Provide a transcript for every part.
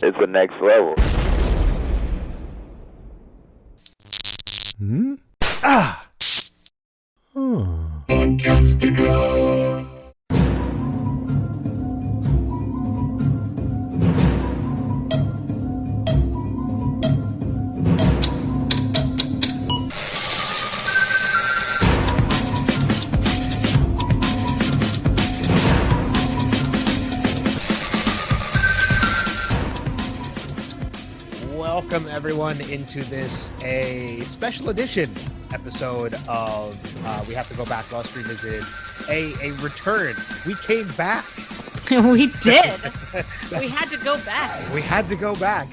It's the next level. Hmm? Ah! Oh. Welcome everyone into this a special edition episode of We Have to Go Back, Lost Revisited, a return. We came back. We did. We had to go back. We had to go back.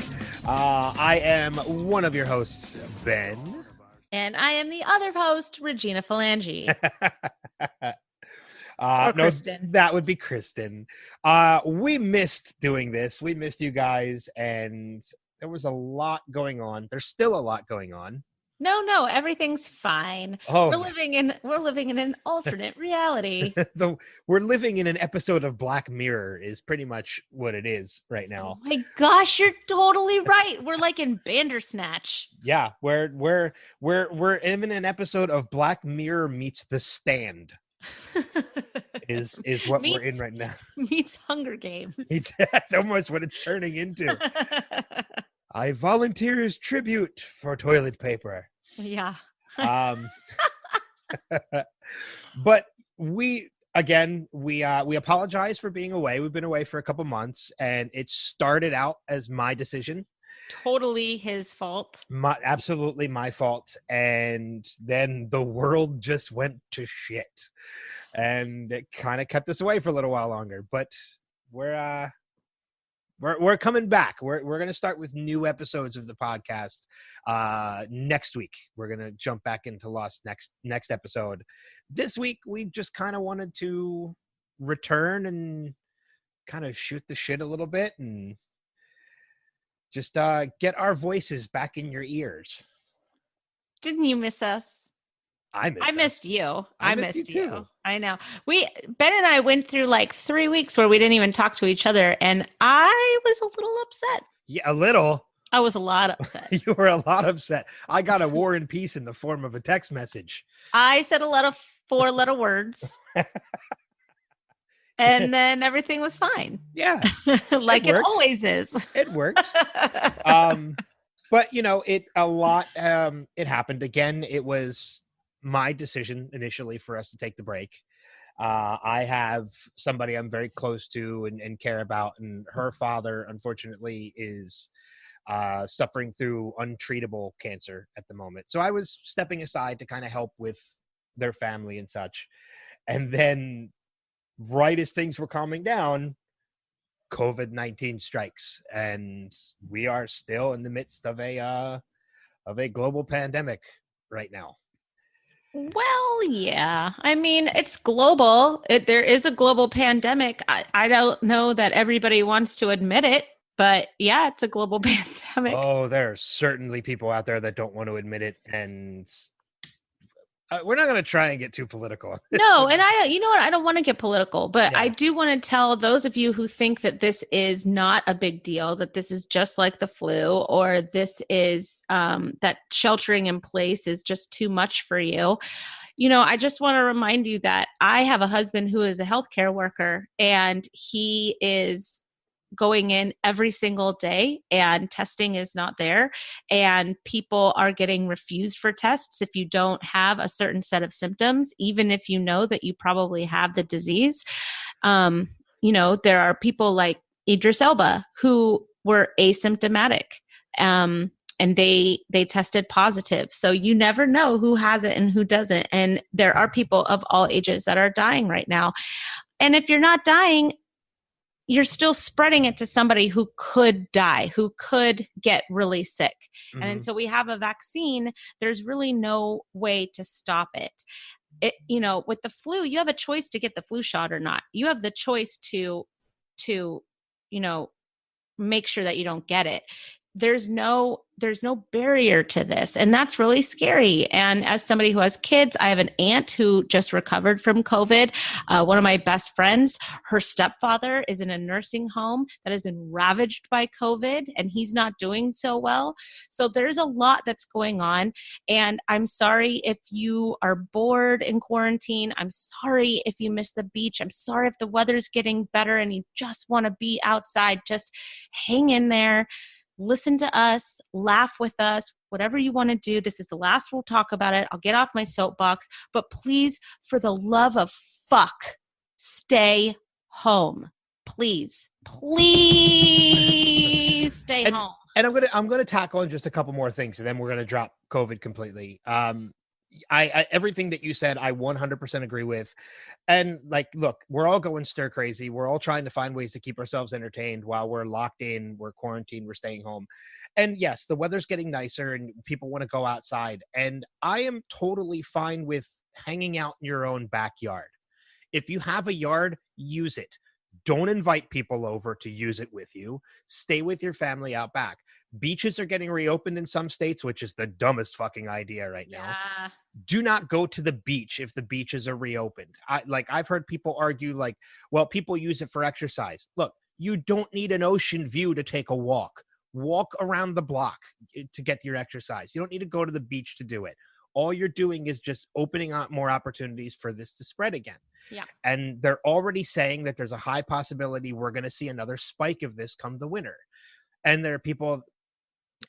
I am one of your hosts, Ben. And I am the other host, Regina Phalange. No, Kristen. That would be Kristen. We missed doing this. We missed you guys, and there was a lot going on. There's still a lot going on. No, everything's fine. Oh, we're living in an alternate reality. We're living in an episode of Black Mirror is pretty much what it is right now. Oh my gosh, you're totally right. We're like in Bandersnatch. Yeah, we're in an episode of Black Mirror meets The Stand. is what we're in right now. Meets Hunger Games. That's almost what it's turning into. I volunteer as tribute for toilet paper. Yeah. But we apologize for being away. We've been away for a couple months, and it started out as my decision. Totally his fault. Absolutely my fault. And then the world just went to shit. And it kind of kept us away for a little while longer. But we're coming back. We're going to start with new episodes of the podcast next week. We're going to jump back into Lost next episode. This week, we just kind of wanted to return and kind of shoot the shit a little bit and just get our voices back in your ears. Didn't you miss us? I missed you. I missed you too. I know. Ben and I went through like 3 weeks where we didn't even talk to each other, and I was a little upset. Yeah, a little. I was a lot upset. You were a lot upset. I got a war and peace in the form of a text message. I said a lot of 4-letter words. And then everything was fine. Yeah. Like it always is. It worked. But it happened again. It was my decision initially for us to take the break. I have somebody I'm very close to and care about, and her father, unfortunately, is suffering through untreatable cancer at the moment. So I was stepping aside to kind of help with their family and such. And then right as things were calming down, COVID-19 strikes, and we are still in the midst of a global pandemic right now. Well, yeah. I mean, it's global. There is a global pandemic. I don't know that everybody wants to admit it, but yeah, it's a global pandemic. Oh, there are certainly people out there that don't want to admit it, and we're not going to try and get too political. No, and you know what? I don't want to get political, but Yeah. I do want to tell those of you who think that this is not a big deal, that this is just like the flu, or this is that sheltering in place is just too much for you. I just want to remind you that I have a husband who is a healthcare worker, and he is going in every single day, and testing is not there, and people are getting refused for tests if you don't have a certain set of symptoms, even if you know that you probably have the disease. There are people like Idris Elba who were asymptomatic, and they tested positive. So you never know who has it and who doesn't. And there are people of all ages that are dying right now. And if you're not dying, you're still spreading it to somebody who could die, who could get really sick. Mm-hmm. And until we have a vaccine, there's really no way to stop it. With the flu, you have a choice to get the flu shot or not. You have the choice to make sure that you don't get it. There's no there's no barrier to this. And that's really scary. And as somebody who has kids, I have an aunt who just recovered from COVID. One of my best friends, her stepfather is in a nursing home that has been ravaged by COVID, and he's not doing so well. So there's a lot that's going on. And I'm sorry if you are bored in quarantine. I'm sorry if you miss the beach. I'm sorry if the weather's getting better and you just want to be outside. Just hang in there. Listen to us, laugh with us, whatever you want to do. This is the last we'll talk about it. I'll get off my soapbox, but please, for the love of fuck, stay home. Please stay home. And I'm gonna tackle on just a couple more things, and then we're gonna drop COVID completely. I everything that you said, I 100% agree with. And like, look, we're all going stir crazy. We're all trying to find ways to keep ourselves entertained while we're locked in, we're quarantined, we're staying home. And yes, the weather's getting nicer and people want to go outside. And I am totally fine with hanging out in your own backyard. If you have a yard, use it. Don't invite people over to use it with you. Stay with your family out back. Beaches are getting reopened in some states, which is the dumbest fucking idea right now. Do not go to the beach if the beaches are reopened. I've heard people argue like, well, people use it for exercise. Look, you don't need an ocean view to take a walk. Walk around the block to get your exercise. You don't need to go to the beach to do it. All you're doing is just opening up more opportunities for this to spread again. Yeah. And they're already saying that there's a high possibility we're going to see another spike of this come the winter. And there are people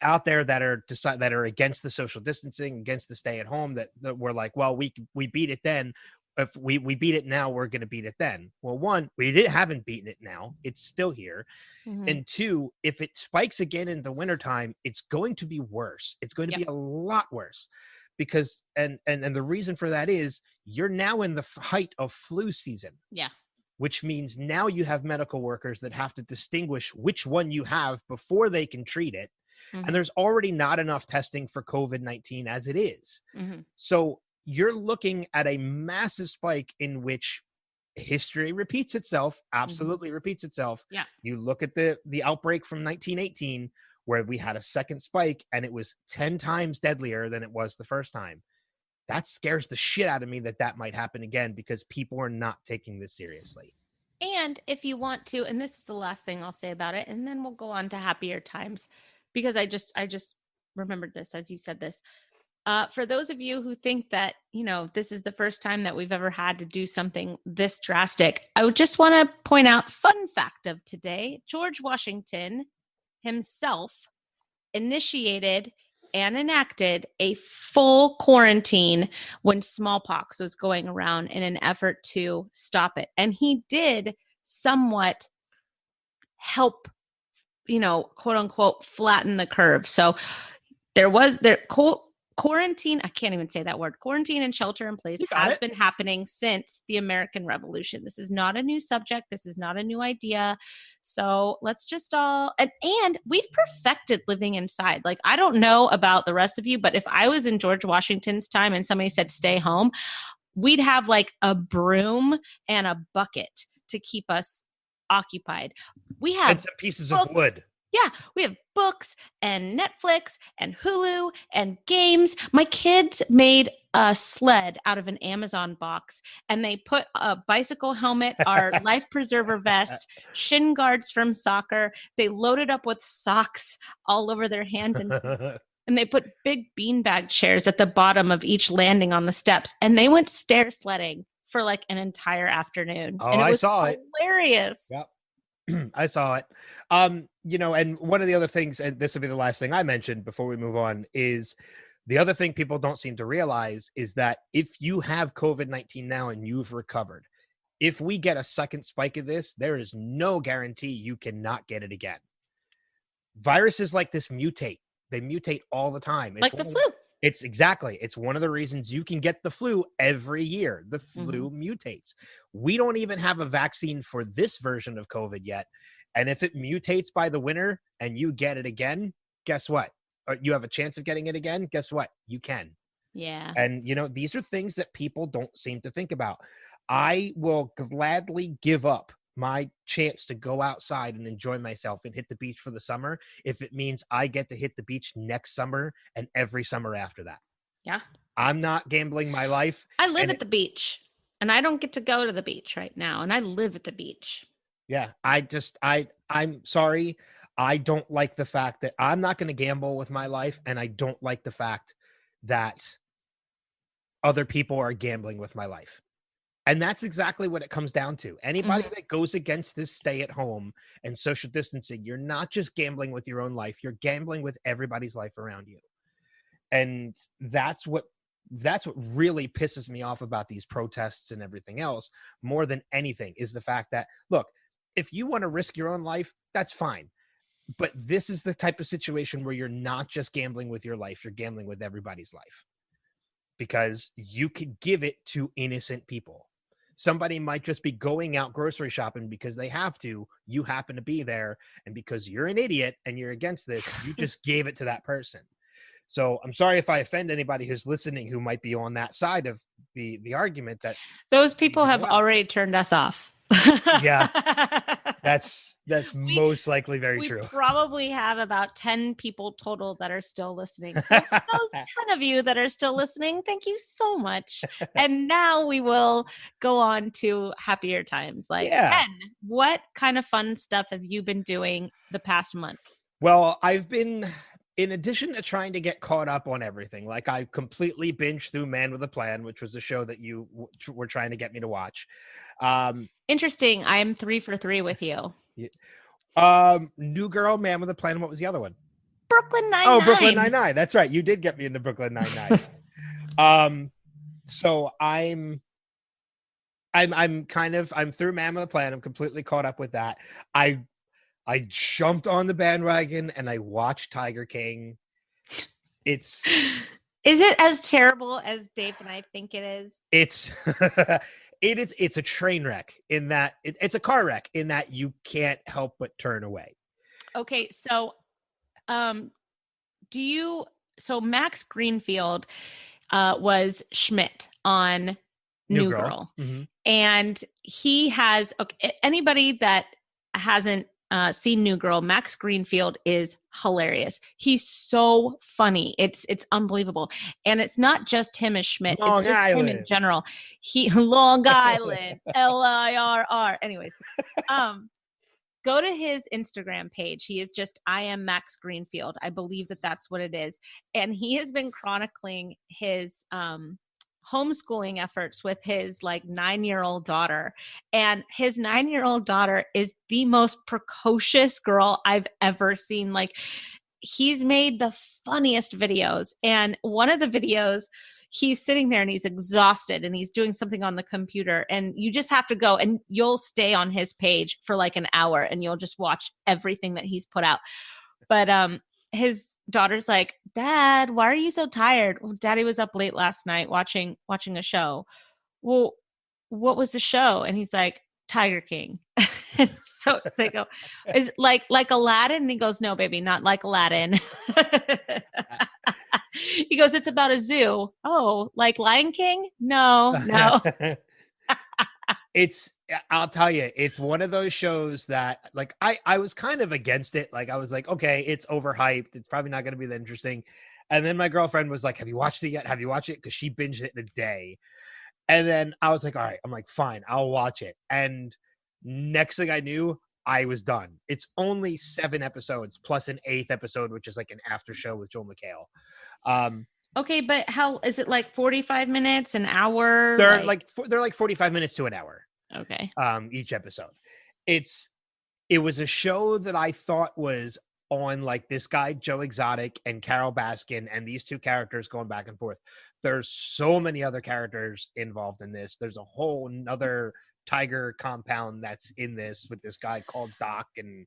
out there that are against the social distancing, against the stay at home, that we're like, well, we beat it then. If we beat it now, we're going to beat it then. Well, one, haven't beaten it now. It's still here. Mm-hmm. And two, if it spikes again in the wintertime, it's going to be worse. It's going to be a lot worse. Because and the reason for that is you're now in the height of flu season. Yeah. Which means now you have medical workers that have to distinguish which one you have before they can treat it. Mm-hmm. And there's already not enough testing for COVID-19 as it is. Mm-hmm. So you're looking at a massive spike in which history repeats itself, absolutely repeats itself. Yeah. You look at the outbreak from 1918, where we had a second spike and it was 10 times deadlier than it was the first time. That scares the shit out of me that might happen again because people are not taking this seriously. And if you want to, and this is the last thing I'll say about it, and then we'll go on to happier times, because I just remembered this as you said this. For those of you who think that, this is the first time that we've ever had to do something this drastic, I would just want to point out, fun fact of today, George Washington himself initiated and enacted a full quarantine when smallpox was going around in an effort to stop it. And he did somewhat help, quote unquote, flatten the curve. So quarantine, I can't even say that word. Quarantine and shelter in place has been happening since the American Revolution. This is not a new subject. This is not a new idea. So let's just all, and we've perfected living inside. Like, I don't know about the rest of you, but if I was in George Washington's time and somebody said, stay home, we'd have like a broom and a bucket to keep us occupied. We have and some pieces of wood. Yeah, we have books and Netflix and Hulu and games. My kids made a sled out of an Amazon box, and they put a bicycle helmet, our life preserver vest, shin guards from soccer. They loaded up with socks all over their hands and and they put big beanbag chairs at the bottom of each landing on the steps, and they went stair sledding for like an entire afternoon. Oh, and it was I saw it. Hilarious. Yep. I saw it. And one of the other things, and this will be the last thing I mentioned before we move on, is the other thing people don't seem to realize is that if you have COVID-19 now and you've recovered, if we get a second spike of this, there is no guarantee you cannot get it again. Viruses like this mutate. They mutate all the time. Like the flu. It's one of the reasons you can get the flu every year. The flu mutates. We don't even have a vaccine for this version of COVID yet. And if it mutates by the winter and you get it again, guess what? Or you have a chance of getting it again. Guess what? You can. Yeah. And, these are things that people don't seem to think about. I will gladly give up my chance to go outside and enjoy myself and hit the beach for the summer if it means I get to hit the beach next summer and every summer after that. Yeah. I'm not gambling my life. I live at the beach and I don't get to go to the beach right now. And I live at the beach. Yeah. I'm sorry. I don't like the fact that I'm not going to gamble with my life. And I don't like the fact that other people are gambling with my life. And that's exactly what it comes down to. Anybody that goes against this stay at home and social distancing, you're not just gambling with your own life, you're gambling with everybody's life around you. And that's what really pisses me off about these protests and everything else more than anything is the fact that, look, if you want to risk your own life, that's fine. But this is the type of situation where you're not just gambling with your life, you're gambling with everybody's life. Because you could give it to innocent people. Somebody might just be going out grocery shopping because they have to. You happen to be there. And because you're an idiot and you're against this, you just gave it to that person. So I'm sorry if I offend anybody who's listening who might be on that side of the argument that those people have already turned us off. Yeah, that's most likely very true. We probably have about 10 people total that are still listening. So for those 10 of you that are still listening, thank you so much. And now we will go on to happier times. Like, Ken, what kind of fun stuff have you been doing the past month? Well, I've been, in addition to trying to get caught up on everything, like I completely binged through Man with a Plan, which was a show that you were trying to get me to watch. Interesting. I am 3 for 3 with you. New Girl, Man with a Plan. What was the other one? Brooklyn Nine-Nine. Oh, Brooklyn Nine-Nine. That's right. You did get me into Brooklyn Nine-Nine. So I'm through Man with a Plan. I'm completely caught up with that. I jumped on the bandwagon and I watched Tiger King. Is it as terrible as Dave and I think it is? It's a train wreck in that it's a car wreck in that you can't help but turn away. Okay, so Max Greenfield was Schmidt on New Girl. Mm-hmm. And he has anybody that hasn't seen New Girl, Max Greenfield is hilarious. He's so funny. It's unbelievable. And it's not just him as Schmidt. It's just him in general. Long Island, LIRR. Anyways, go to his Instagram page. He is just, I am Max Greenfield. I believe that that's what it is. And he has been chronicling his homeschooling efforts with his 9-year-old daughter. And his 9-year-old daughter is the most precocious girl I've ever seen. He's made the funniest videos. And one of the videos, he's sitting there and he's exhausted and he's doing something on the computer. And you just have to go and you'll stay on his page for an hour and you'll just watch everything that he's put out. But his daughter's like, Dad, why are you so tired? Well, Daddy was up late last night watching a show. Well, what was the show? And he's like, Tiger King. And so they go, is like Aladdin? And he goes, no, baby, not like Aladdin. He goes, it's about a zoo. Oh, like Lion King? No. I'll tell you, it's one of those shows that I was kind of against it. I was like, okay, it's overhyped. It's probably not going to be that interesting. And then my girlfriend was like, have you watched it yet? Have you watched it? Because she binged it in a day. And then I was like, all right, I'm like, fine, I'll watch it. And next thing I knew, I was done. It's only 7 episodes plus an 8th episode, which is an after show with Joel McHale. Okay, but how is it 45 minutes, an hour? They're 45 minutes to an hour. Okay. Each episode. It was a show that I thought was on this guy, Joe Exotic and Carol Baskin, and these two characters going back and forth. There's so many other characters involved in this. There's a whole nother tiger compound that's in this with this guy called Doc and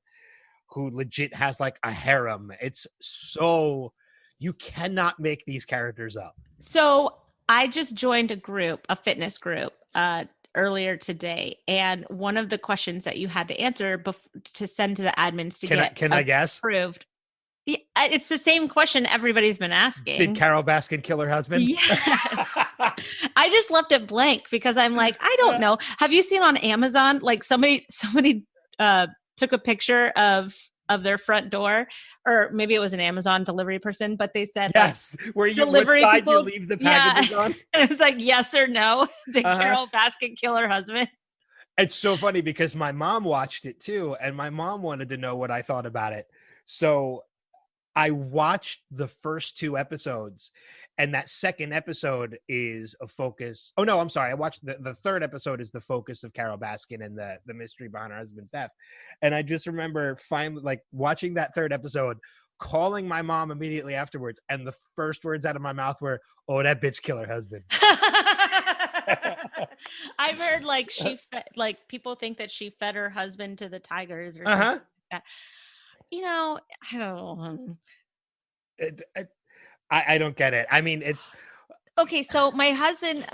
who legit has a harem. It's so, you cannot make these characters up. So I just joined a fitness group, earlier today, and one of the questions that you had to answer to send to the admins to I guess approved It's the same question everybody's been Did asking. Carol Baskin kill her husband? Yes. I just left it blank because I'm like, I don't know. Have you seen on Amazon, like somebody took a picture of their front door, or maybe it was an Amazon delivery person, but they said yes, where you what delivery side people, you leave the packages on? It was like yes or no. Did Carol Baskin kill her husband? It's so funny because my mom watched it too, and my mom wanted to know what I thought about it. So I watched the first 2 episodes, and that second episode is a focus. Oh no, I'm sorry. I watched the third episode is the focus of Carol Baskin and the mystery behind her husband's death. And I just remember finally like watching that third episode, calling my mom immediately afterwards, and the first words out of my mouth were, "Oh, that bitch killed her husband." I've heard like like people think that she fed her husband to the tigers or something like that. I don't. I don't get it. I mean, it's okay. So my husband,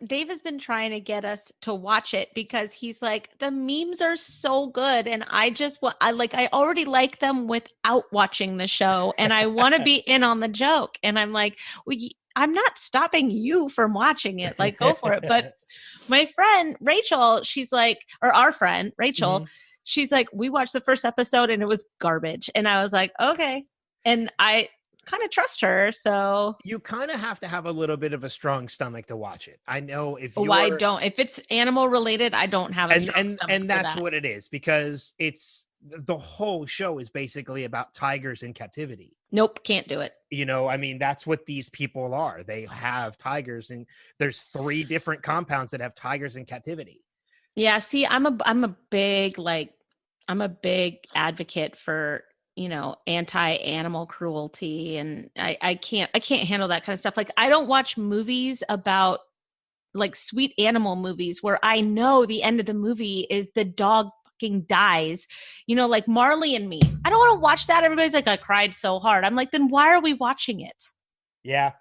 Dave has been trying to get us to watch it because he's like, the memes are so good, and I already like them without watching the show, and I want to be in on the joke. And I'm like, well, I'm not stopping you from watching it. Like, go for it. But my friend Rachel, she's like, or our friend Rachel, she's like, we watched the first episode and it was garbage. And I was like, okay. And I kind of trust her. So you kind of have to have a little bit of a strong stomach to watch it. I know if it's animal related, I don't have a strong stomach. And that's what it is, because it's the whole show is basically about tigers in captivity. Nope, can't do it. I mean, that's what these people are. They have tigers, and there's 3 different compounds that have tigers in captivity. Yeah, see, I'm a big advocate for, anti-animal cruelty, and I can't handle that kind of stuff. Like, I don't watch movies about like sweet animal movies where I know the end of the movie is the dog fucking dies, like Marley and Me. I don't want to watch that. Everybody's like, I cried so hard. I'm like, then why are we watching it? Yeah,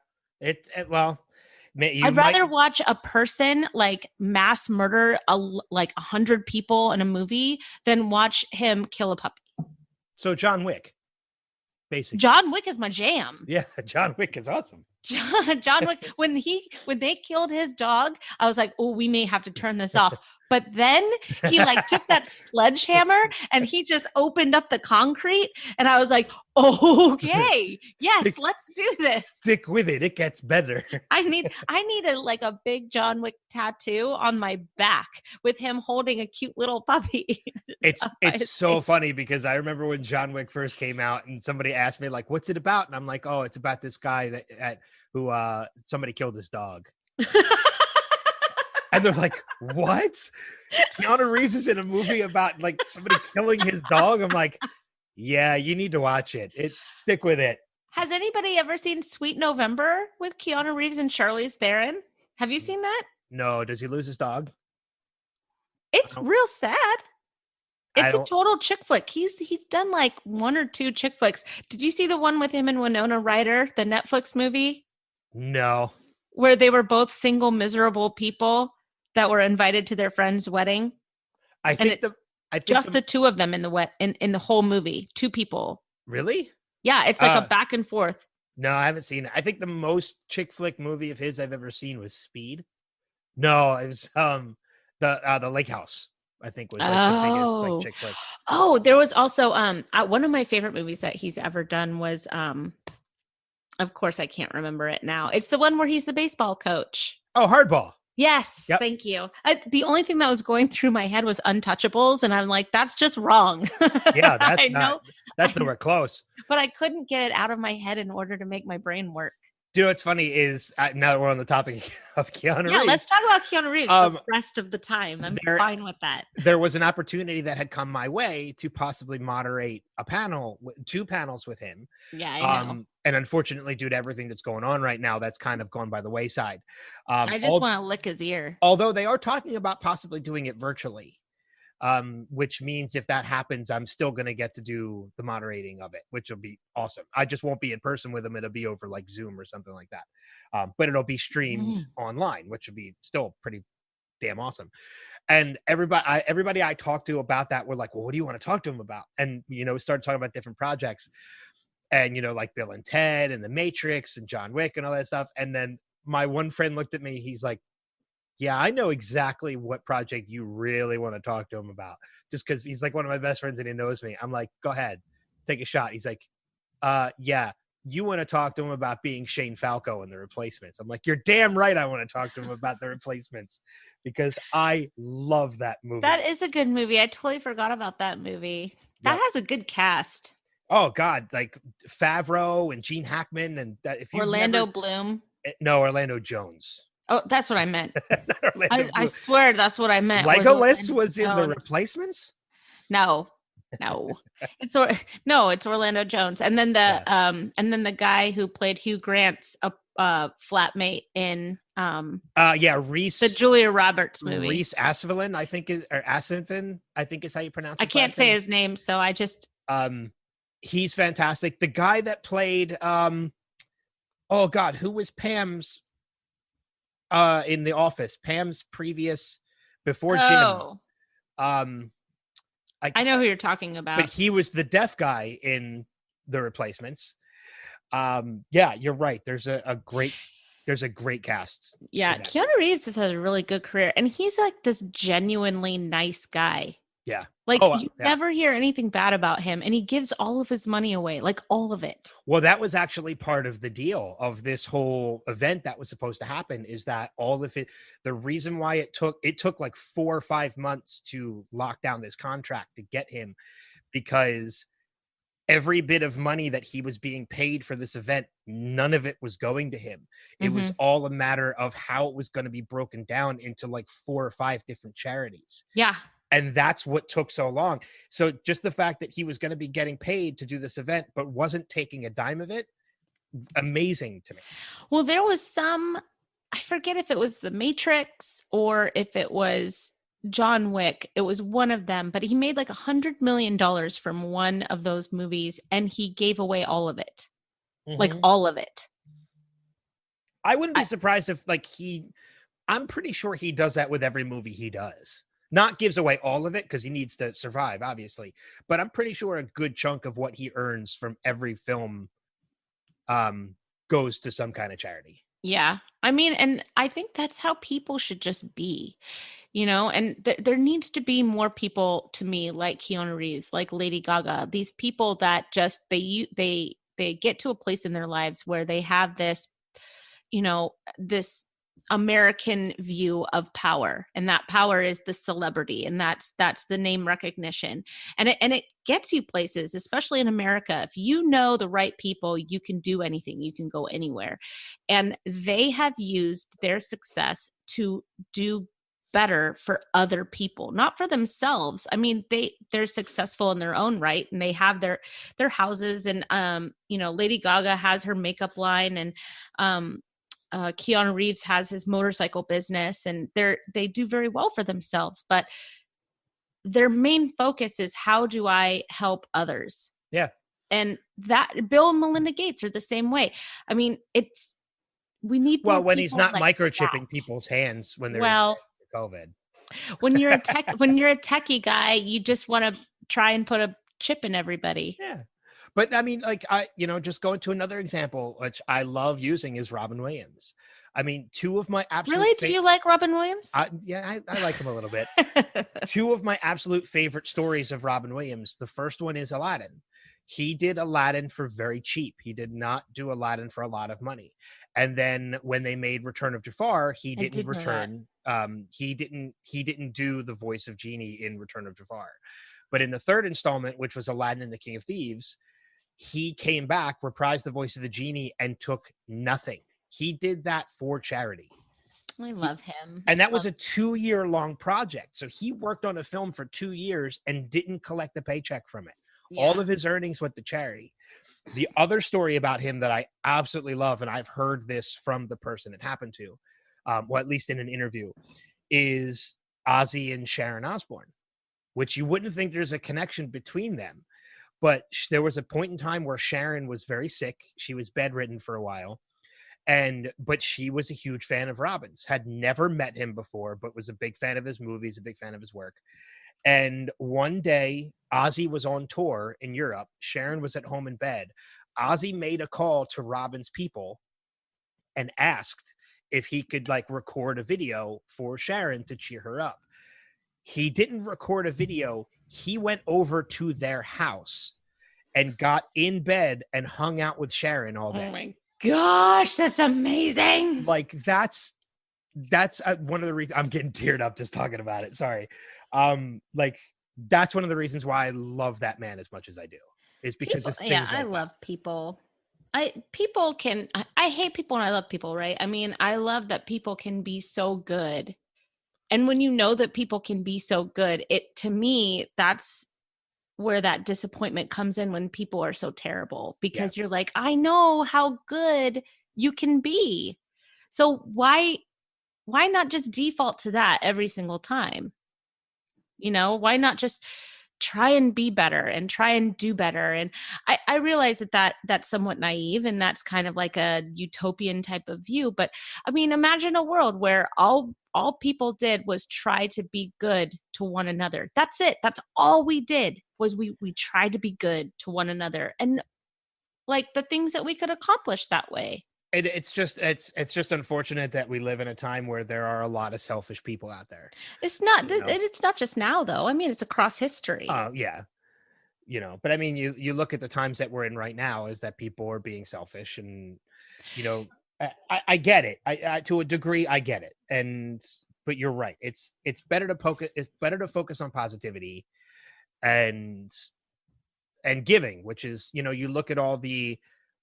I'd rather watch a person like mass murder like 100 people in a movie than watch him kill a puppy. So John Wick, basically. John Wick is my jam. Yeah, John Wick is awesome. John Wick, when they killed his dog, I was like, oh, we may have to turn this off. But then he like took that sledgehammer and he just opened up the concrete, and I was like, okay, yes, let's do this. Stick with it; it gets better. I need a big John Wick tattoo on my back with him holding a cute little puppy. It's so funny because I remember when John Wick first came out, and somebody asked me like, "What's it about?" And I'm like, "Oh, it's about this guy who somebody killed his dog." And they're like, what? Keanu Reeves is in a movie about like somebody killing his dog? I'm like, yeah, you need to watch it. Stick with it. Has anybody ever seen Sweet November with Keanu Reeves and Charlize Theron? Have you seen that? No. Does he lose his dog? It's real sad. It's a total chick flick. He's done like 1 or 2 chick flicks. Did you see the one with him and Winona Ryder, the Netflix movie? No. Where they were both single, miserable people that were invited to their friend's wedding. I think just the 2 of them in the whole movie. 2 people. Really? Yeah, it's like a back and forth. No, I haven't seen it. I think the most chick flick movie of his I've ever seen was Speed. No, it was the Lake House. I think was like the biggest like chick flick. Oh, there was also one of my favorite movies that he's ever done was of course I can't remember it now. It's the one where he's the baseball coach. Oh, Hardball. Yes, yep. Thank you. The only thing that was going through my head was Untouchables, and I'm like, that's just wrong. Yeah, that's nowhere close. But I couldn't get it out of my head in order to make my brain work. Do you know what's funny is now that we're on the topic of Keanu Reeves. Yeah, let's talk about Keanu Reeves the rest of the time. I'm fine with that. There was an opportunity that had come my way to possibly moderate a panel, 2 panels with him. Yeah, I know. And unfortunately, due to everything that's going on right now, that's kind of gone by the wayside. I just want to lick his ear. Although they are talking about possibly doing it virtually. Which means if that happens, I'm still going to get to do the moderating of it, which will be awesome. I just won't be in person with them. It'll be over like Zoom or something like that. But it'll be streamed online, which would be still pretty damn awesome. And everybody I talked to about that were like, well, what do you want to talk to him about? And, started talking about different projects. and like Bill and Ted and The Matrix and John Wick and all that stuff. And then my one friend looked at me. He's like, yeah, I know exactly what project you really want to talk to him about, just because he's like one of my best friends and he knows me. I'm like, go ahead, take a shot. He's like, yeah, you want to talk to him about being Shane Falco in The Replacements. I'm like, you're damn right I want to talk to him about The Replacements, because I love that movie. That is a good movie. I totally forgot about that movie. That has a good cast. Oh God, like Favreau and Gene Hackman and that. If you Orlando Bloom. No, Orlando Jones. Oh, that's what I meant. I swear that's what I meant. Legolas was in The Replacements? No. It's Orlando Jones. And then the guy who played Hugh Grant's flatmate in Reese, the Julia Roberts movie. Reese Asselin, I think is how you pronounce his I can't say his name, so I just he's fantastic. The guy that played who was Pam's in The Office, Pam's previous before Jim. I know who you're talking about. But he was the deaf guy in The Replacements. You're right. There's a great cast. Yeah, Keanu Reeves has had a really good career, and he's like this genuinely nice guy. Yeah. Like you never hear anything bad about him, and he gives all of his money away, like all of it. Well, that was actually part of the deal of this whole event that was supposed to happen, is that all of it, the reason why it took like 4 or 5 months to lock down this contract to get him, because every bit of money that he was being paid for this event, none of it was going to him. It was all a matter of how it was going to be broken down into like 4 or 5 different charities. Yeah. And that's what took so long. So just the fact that he was going to be getting paid to do this event, but wasn't taking a dime of it, amazing to me. Well, there was I forget if it was The Matrix or if it was John Wick. It was one of them, but he made like $100 million from one of those movies, and he gave away all of it. Like all of it. I wouldn't be surprised if I'm pretty sure he does that with every movie he does. Not gives away all of it, because he needs to survive, obviously. But I'm pretty sure a good chunk of what he earns from every film goes to some kind of charity. Yeah. I mean, and I think that's how people should just be, and there needs to be more people, to me, like Keanu Reeves, like Lady Gaga, these people that just, they get to a place in their lives where they have this, this American view of power, and that power is the celebrity, and that's the name recognition, and it gets you places, especially in America. If you know the right people, you can do anything, you can go anywhere, and they have used their success to do better for other people, not for themselves. I mean, they're successful in their own right, and they have their houses, and Lady Gaga has her makeup line, and Keanu Reeves has his motorcycle business, and they do very well for themselves, but their main focus is, how do I help others? Yeah. And that Bill and Melinda Gates are the same way. I mean, we need when he's not microchipping people's hands when they're in COVID. When you're a techie guy, you just want to try and put a chip in everybody. Yeah. But I mean, just going to another example, which I love using, is Robin Williams. I mean, 2 of my absolute Really? Do you like Robin Williams? I like him a little bit. 2 of my absolute favorite stories of Robin Williams. The first one is Aladdin. He did Aladdin for very cheap. He did not do Aladdin for a lot of money. And then when they made Return of Jafar, he didn't return. He didn't do the voice of Genie in Return of Jafar. But in the third installment, which was Aladdin and the King of Thieves, he came back, reprised the voice of the genie, and took nothing. He did that for charity. I love him. And that was a 2-year-long project. So he worked on a film for 2 years and didn't collect a paycheck from it. Yeah. All of his earnings went to charity. The other story about him that I absolutely love, and I've heard this from the person it happened to, at least in an interview, is Ozzy and Sharon Osbourne, which you wouldn't think there's a connection between them. But there was a point in time where Sharon was very sick. She was bedridden for a while. But she was a huge fan of Robin's, had never met him before, but was a big fan of his movies, a big fan of his work. And one day, Ozzy was on tour in Europe. Sharon was at home in bed. Ozzy made a call to Robin's people and asked if he could like record a video for Sharon to cheer her up. He didn't record a video. He went over to their house and got in bed and hung out with Sharon all day. Oh my gosh, that's amazing. Like that's one of the reasons I'm getting teared up just talking about it. Sorry. Like that's one of the reasons why I love that man as much as I do, is because of things like I love people. I hate people and I love people, right? I mean, I love that people can be so good. And when you know that people can be so good, it, to me, that's where that disappointment comes in when people are so terrible, because you're like, I know how good you can be. So why not just default to that every single time? You know, why not just try and be better and try and do better? And I realize that's somewhat naive, and that's kind of like a utopian type of view. But I mean, imagine a world where all people did was try to be good to one another. That's it. That's all we did, was we tried to be good to one another, and like the things that we could accomplish that way. It's just unfortunate that we live in a time where there are a lot of selfish people out there. It's not it's not just now, though. I mean, it's across history. Yeah. You know, but I mean, you look at the times that we're in right now, is that people are being selfish, and you know, I get it. I to a degree I get it. But you're right. It's better to focus on positivity and giving, which is, you know, you look at all the,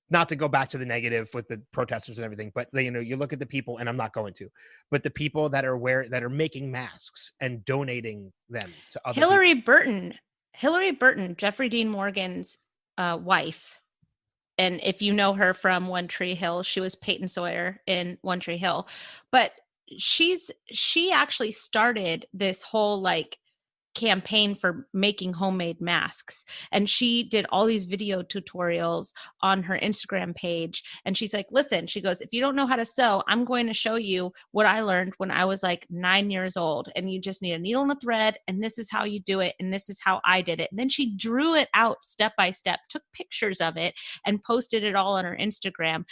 not to go back to the negative with the protesters and everything, but you know, you look at the people, and I'm not going to, but the people that are making masks and donating them to other Hillary people. Burton, Jeffrey Dean Morgan's wife. And if you know her from One Tree Hill, she was Peyton Sawyer in One Tree Hill. But she actually started this whole like campaign for making homemade masks, and she did all these video tutorials on her Instagram page. And she's like, listen, she goes, if you don't know how to sew, I'm going to show you what I learned when I was like 9 years old, and you just need a needle and a thread, and this is how you do it, and this is how I did it. And then she drew it out step by step, took pictures of it, and posted it all on her Instagram.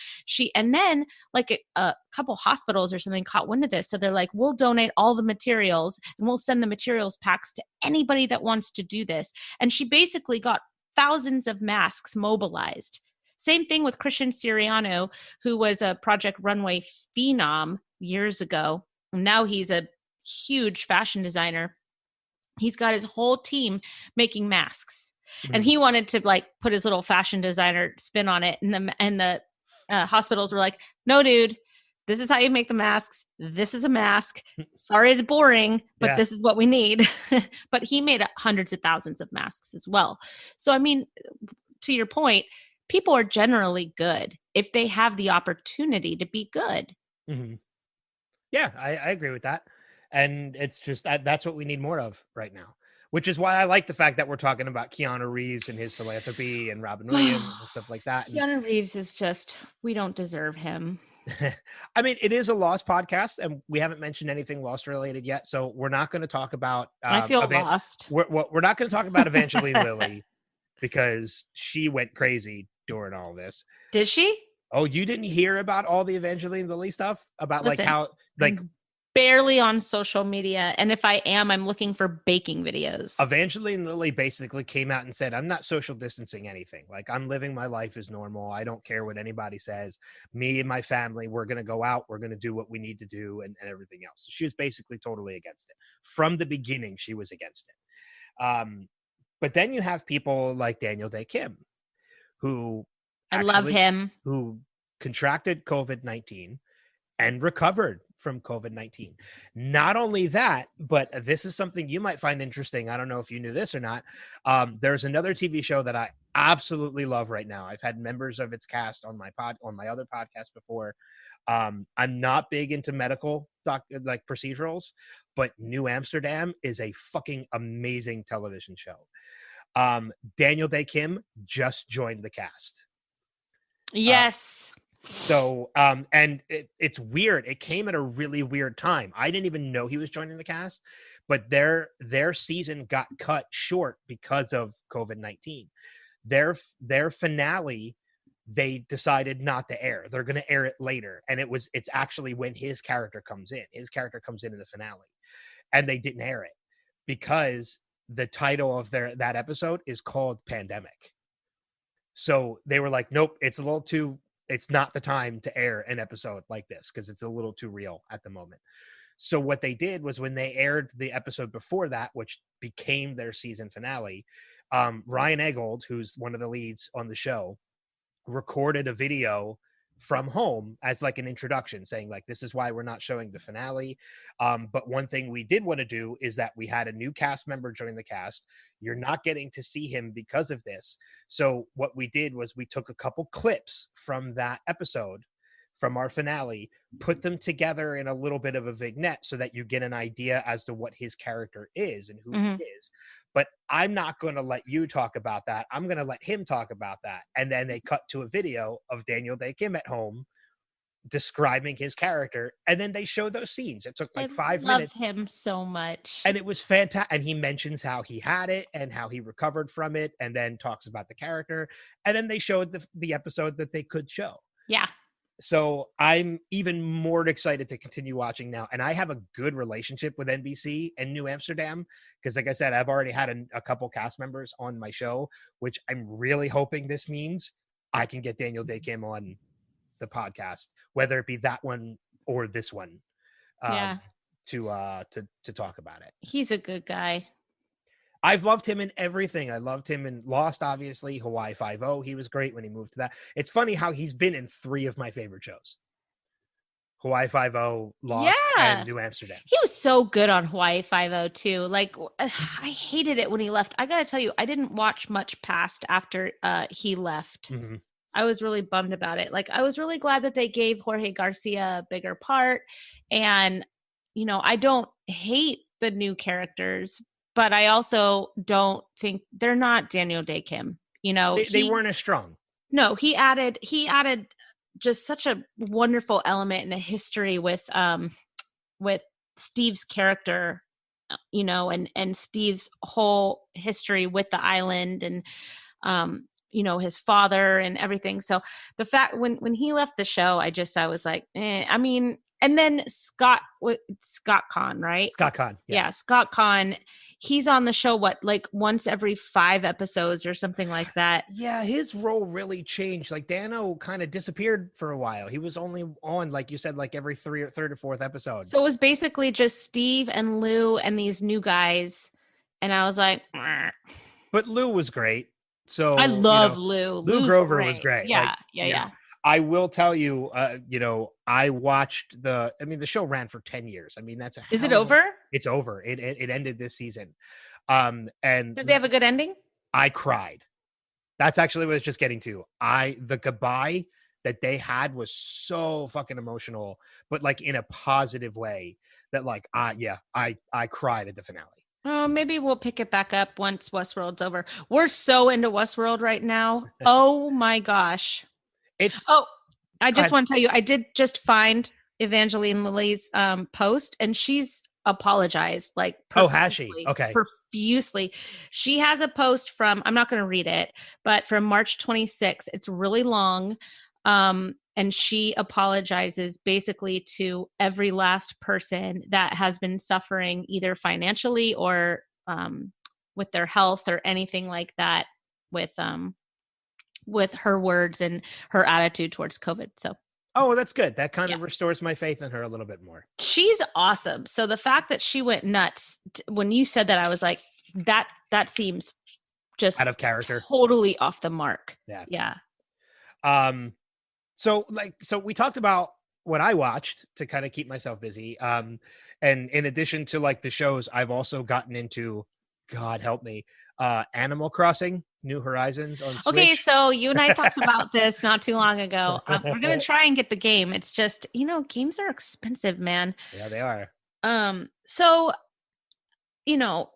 And then like a couple hospitals or something caught wind of this, so they're like, we'll donate all the materials, and we'll send the materials packs to anybody that wants to do this. And she basically got thousands of masks mobilized. Same thing with Christian Siriano, who was a Project Runway phenom years ago. Now he's a huge fashion designer. He's got his whole team making masks. Mm-hmm. And he wanted to like put his little fashion designer spin on it. And the hospitals were like, no, dude, this is how you make the masks. This is a mask. Sorry, it's boring, but this is what we need. But he made hundreds of thousands of masks as well. So, I mean, to your point, people are generally good if they have the opportunity to be good. Mm-hmm. Yeah, I agree with that. And it's just that's what we need more of right now, which is why I like the fact that we're talking about Keanu Reeves and his philanthropy and Robin Williams and stuff like that. Keanu Reeves is just, we don't deserve him. I mean, it is a Lost podcast, and we haven't mentioned anything Lost related yet, so we're not going to talk about. I feel lost. We're not going to talk about Evangeline Lilly, because she went crazy during all this. Did she? Oh, you didn't hear about all the Evangeline Lilly stuff about like how like. Barely on social media, and if I am, I'm looking for baking videos. Evangeline Lilly basically came out and said, I'm not social distancing anything. Like, I'm living my life as normal. I don't care what anybody says. Me and my family, we're going to go out. We're going to do what we need to do, and everything else. So she was basically totally against it. From the beginning, she was against it. But then you have people like Daniel Day Kim, who I love him, who contracted COVID-19 and recovered from COVID-19. Not only that, but this is something you might find interesting. I don't know if you knew this or not. There's another TV show that I absolutely love right now. I've had members of its cast on my other podcast before. I'm not big into medical like procedurals, but New Amsterdam is a fucking amazing television show. Daniel Day Kim just joined the cast. Yes. So, and it's weird. It came at a really weird time. I didn't even know he was joining the cast, but their season got cut short because of COVID-19. Their finale they decided not to air. They're going to air it later. And it's actually when his character comes in. His character comes in the finale. And they didn't air it because the title of that episode is called Pandemic. So they were like, nope, it's not the time to air an episode like this because it's a little too real at the moment. So what they did was when they aired the episode before that, which became their season finale, Ryan Eggold, who's one of the leads on the show, recorded a video from home as like an introduction saying like, this is why we're not showing the finale. But one thing we did want to do is that we had a new cast member join the cast. You're not getting to see him because of this. So what we did was we took a couple clips from that episode from our finale, put them together in a little bit of a vignette so that you get an idea as to what his character is and who he is. But I'm not going to let you talk about that. I'm going to let him talk about that. And then they cut to a video of Daniel Day Kim at home describing his character. And then they showed those scenes. It took like 5 minutes. I love him so much. And it was fantastic. And he mentions how he had it and how he recovered from it and then talks about the character. And then they showed the episode that they could show. Yeah. So I'm even more excited to continue watching now. And I have a good relationship with NBC and New Amsterdam because, like I said, I've already had a couple cast members on my show, which I'm really hoping this means I can get Daniel Day Kim on the podcast, whether it be that one or this one, to talk about it. He's a good guy. I've loved him in everything. I loved him in Lost, obviously. Hawaii Five-0. He was great when he moved to that. It's funny how he's been in 3 of my favorite shows. Hawaii Five-0, Lost, and New Amsterdam. He was so good on Hawaii Five-0 too. Like, I hated it when he left. I got to tell you, I didn't watch much past after he left. Mm-hmm. I was really bummed about it. Like, I was really glad that they gave Jorge Garcia a bigger part. And, you know, I don't hate the new characters, but I also don't think they're not Daniel Day Kim. You know, they weren't as strong. No, he added just such a wonderful element and a history with Steve's character, you know, and Steve's whole history with the island and you know, his father and everything. So the fact when he left the show, I was like, I mean, and then Scott Conn, right? Scott Conn. Yeah, Scott Conn. He's on the show, like once every 5 episodes or something like that. Yeah, his role really changed. Like Dano kind of disappeared for a while. He was only on, like you said, like every 3rd or 4th episode. So it was basically just Steve and Lou and these new guys. And I was like, Meh. But Lou was great. So I love Lou. Lou Grover was great. Yeah, like, yeah. I will tell you, you know, I watched the show ran for 10 years. I mean, Is it over? It's over. It ended this season. And did they have a good ending? I cried. That's actually what I was just getting to. The goodbye that they had was so fucking emotional, but like in a positive way that like, I cried at the finale. Oh, maybe we'll pick it back up once Westworld's over. We're so into Westworld right now. Oh my gosh. I just want to tell you, I did just find Evangeline Lilly's post, and she's apologized like has she? Okay. Profusely. She has a post from, I'm not going to read it, but from March 26th. It's really long. And she apologizes basically to every last person that has been suffering either financially or with their health or anything like that with her words and her attitude towards COVID. So, oh, that's good. That kind of restores my faith in her a little bit more. She's awesome. So the fact that she went nuts when you said that, I was like, that seems just out of character, totally off the mark. Yeah. So we talked about what I watched to kind of keep myself busy. And in addition to like the shows, I've also gotten into, God help me, Animal Crossing New Horizons on Switch. Okay, so you and I talked about this not too long ago. We're going to try and get the game. It's just, you know, games are expensive, man. Yeah, they are. So, you know,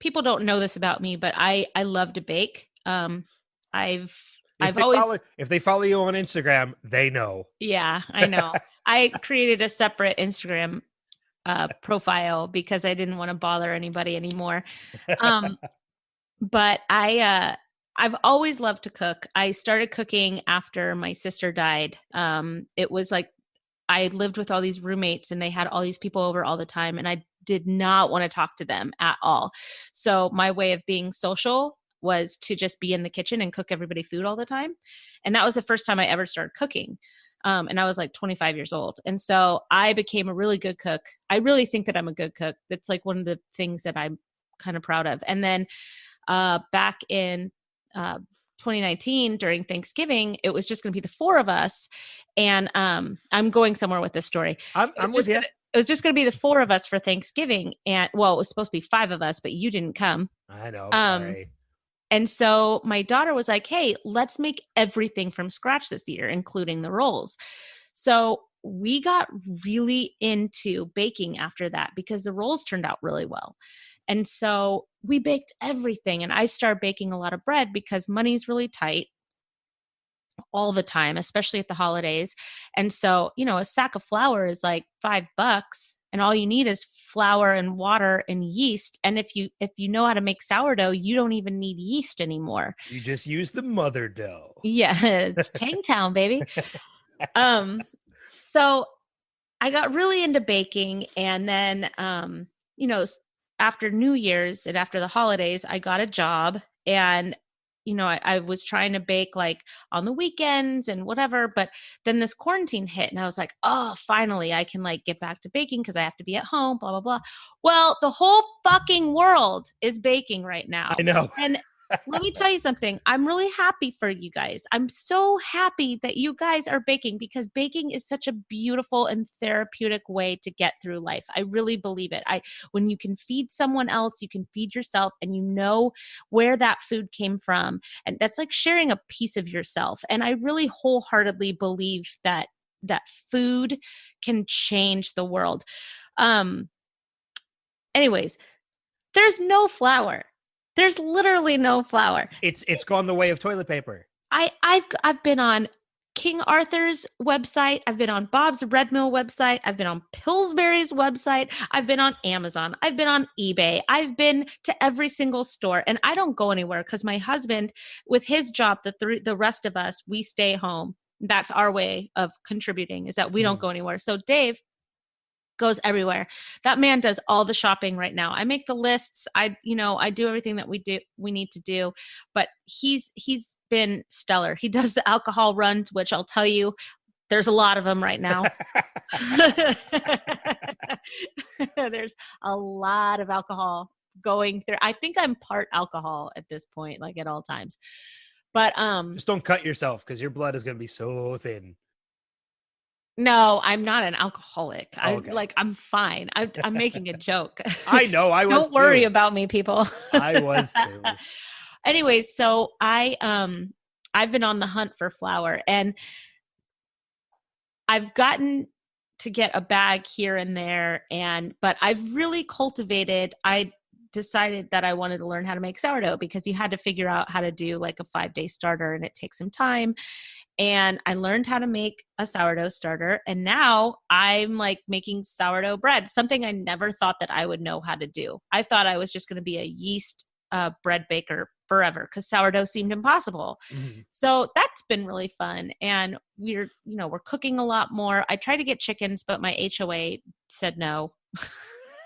people don't know this about me, but I love to bake. If they follow you on Instagram, they know. Yeah, I know. I created a separate Instagram profile because I didn't want to bother anybody anymore. But I I've always loved to cook. I started cooking after my sister died. It was like I lived with all these roommates and they had all these people over all the time, and I did not want to talk to them at all. So my way of being social was to just be in the kitchen and cook everybody food all the time. And that was the first time I ever started cooking. And I was like 25 years old. And so I became a really good cook. I really think that I'm a good cook. That's like one of the things that I'm kind of proud of. And then back in 2019 during Thanksgiving, it was just going to be the four of us. And I'm going somewhere with this story. I'm with you. It was just going to be the four of us for Thanksgiving. And well, it was supposed to be five of us, but you didn't come. I know. Um, Sorry. and so my daughter was like, hey, let's make everything from scratch this year, including the rolls. So we got really into baking after that because the rolls turned out really well. And so we baked everything. And I started baking a lot of bread because money's really tight all the time, especially at the holidays. And so, a sack of flour is like $5 and all you need is flour and water and yeast. And if you know how to make sourdough, you don't even need yeast anymore. You just use the mother dough. Yeah, it's Tangtown, baby. So I got really into baking, and then after New Year's and after the holidays, I got a job, and I was trying to bake like on the weekends and whatever, but then this quarantine hit and I was like, oh, finally I can like get back to baking because I have to be at home, blah, blah, blah. Well, the whole fucking world is baking right now. I know. And let me tell you something. I'm really happy for you guys. I'm so happy that you guys are baking because baking is such a beautiful and therapeutic way to get through life. I really believe it. When you can feed someone else, you can feed yourself, and you know where that food came from. And that's like sharing a piece of yourself. And I really wholeheartedly believe that food can change the world. Anyways, there's no flour. There's literally no flour. It's gone the way of toilet paper. I've been on King Arthur's website. I've been on Bob's Red Mill website. I've been on Pillsbury's website. I've been on Amazon. I've been on eBay. I've been to every single store, and I don't go anywhere because my husband, with his job, the rest of us, we stay home. That's our way of contributing, is that we don't go anywhere. So Dave goes everywhere. That man does all the shopping right now. I make the lists. I do everything that we need to do, but he's been stellar. He does the alcohol runs, which I'll tell you, there's a lot of them right now. There's a lot of alcohol going through. I think I'm part alcohol at this point, like at all times. But just don't cut yourself because your blood is going to be so thin. No, I'm not an alcoholic. Okay. I'm fine. I'm making a joke. I know. I was. Don't worry about me, people. I was too. Anyways, so I've been on the hunt for flour, and I've gotten to get a bag here and there, but I've really cultivated. I decided that I wanted to learn how to make sourdough because you had to figure out how to do like a 5-day starter, and it takes some time. And I learned how to make a sourdough starter. And now I'm like making sourdough bread, something I never thought that I would know how to do. I thought I was just going to be a yeast bread baker forever because sourdough seemed impossible. Mm-hmm. So that's been really fun. And we're cooking a lot more. I tried to get chickens, but my HOA said no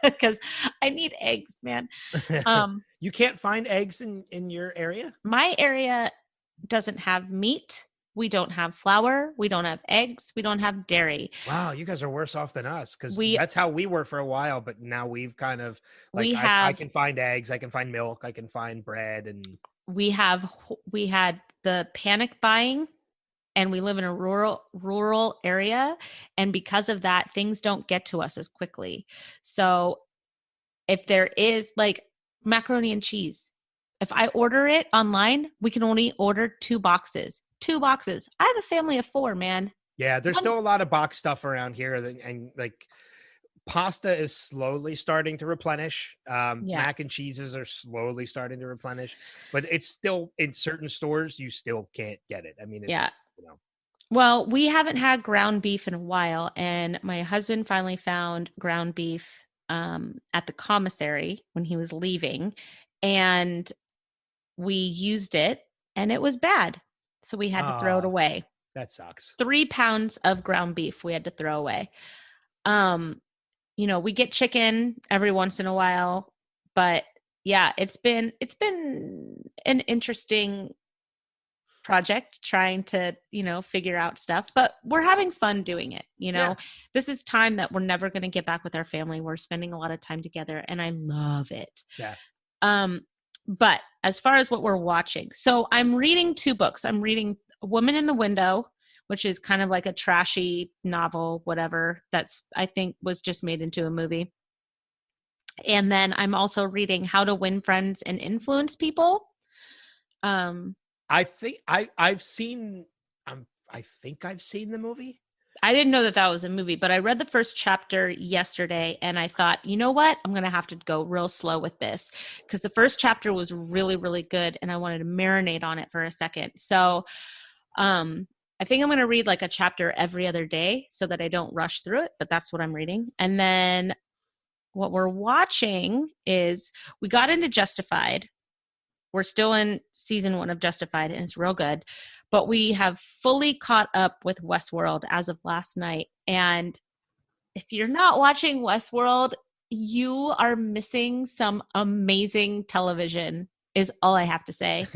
because I need eggs, man. You can't find eggs in your area? My area doesn't have meat. We don't have flour. We don't have eggs. We don't have dairy. Wow, you guys are worse off than us because that's how we were for a while. But now we've kind of like I can find eggs, I can find milk, I can find bread, and we had the panic buying, and we live in a rural area, and because of that, things don't get to us as quickly. So if there is like macaroni and cheese, if I order it online, we can only order 2 boxes. 2 boxes. I have a family of 4, man. Yeah, there's still a lot of box stuff around here, and like pasta is slowly starting to replenish. Mac and cheeses are slowly starting to replenish, but it's still in certain stores you still can't get it. I mean, it's, Well, we haven't had ground beef in a while, and my husband finally found ground beef at the commissary when he was leaving, and we used it. and it was bad. So we had to throw it away. That sucks. 3 pounds of ground beef we had to throw away. We get chicken every once in a while, but yeah, it's been an interesting project trying to, figure out stuff, but we're having fun doing it. Yeah. This is time that we're never going to get back with our family. We're spending a lot of time together and I love it. Yeah. But as far as what we're watching, so I'm reading 2 books. I'm reading A Woman in the Window, which is kind of like a trashy novel, whatever, that's, I think, was just made into a movie. And then I'm also reading How to Win Friends and Influence People. I think I've seen the movie. I didn't know that was a movie, but I read the first chapter yesterday and I thought, you know what? I'm going to have to go real slow with this because the first chapter was really, really good and I wanted to marinate on it for a second. So I think I'm going to read like a chapter every other day so that I don't rush through it, but that's what I'm reading. And then what we're watching is we got into Justified. We're still in season 1 of Justified and it's real good, but we have fully caught up with Westworld as of last night. And if you're not watching Westworld, you are missing some amazing television is all I have to say.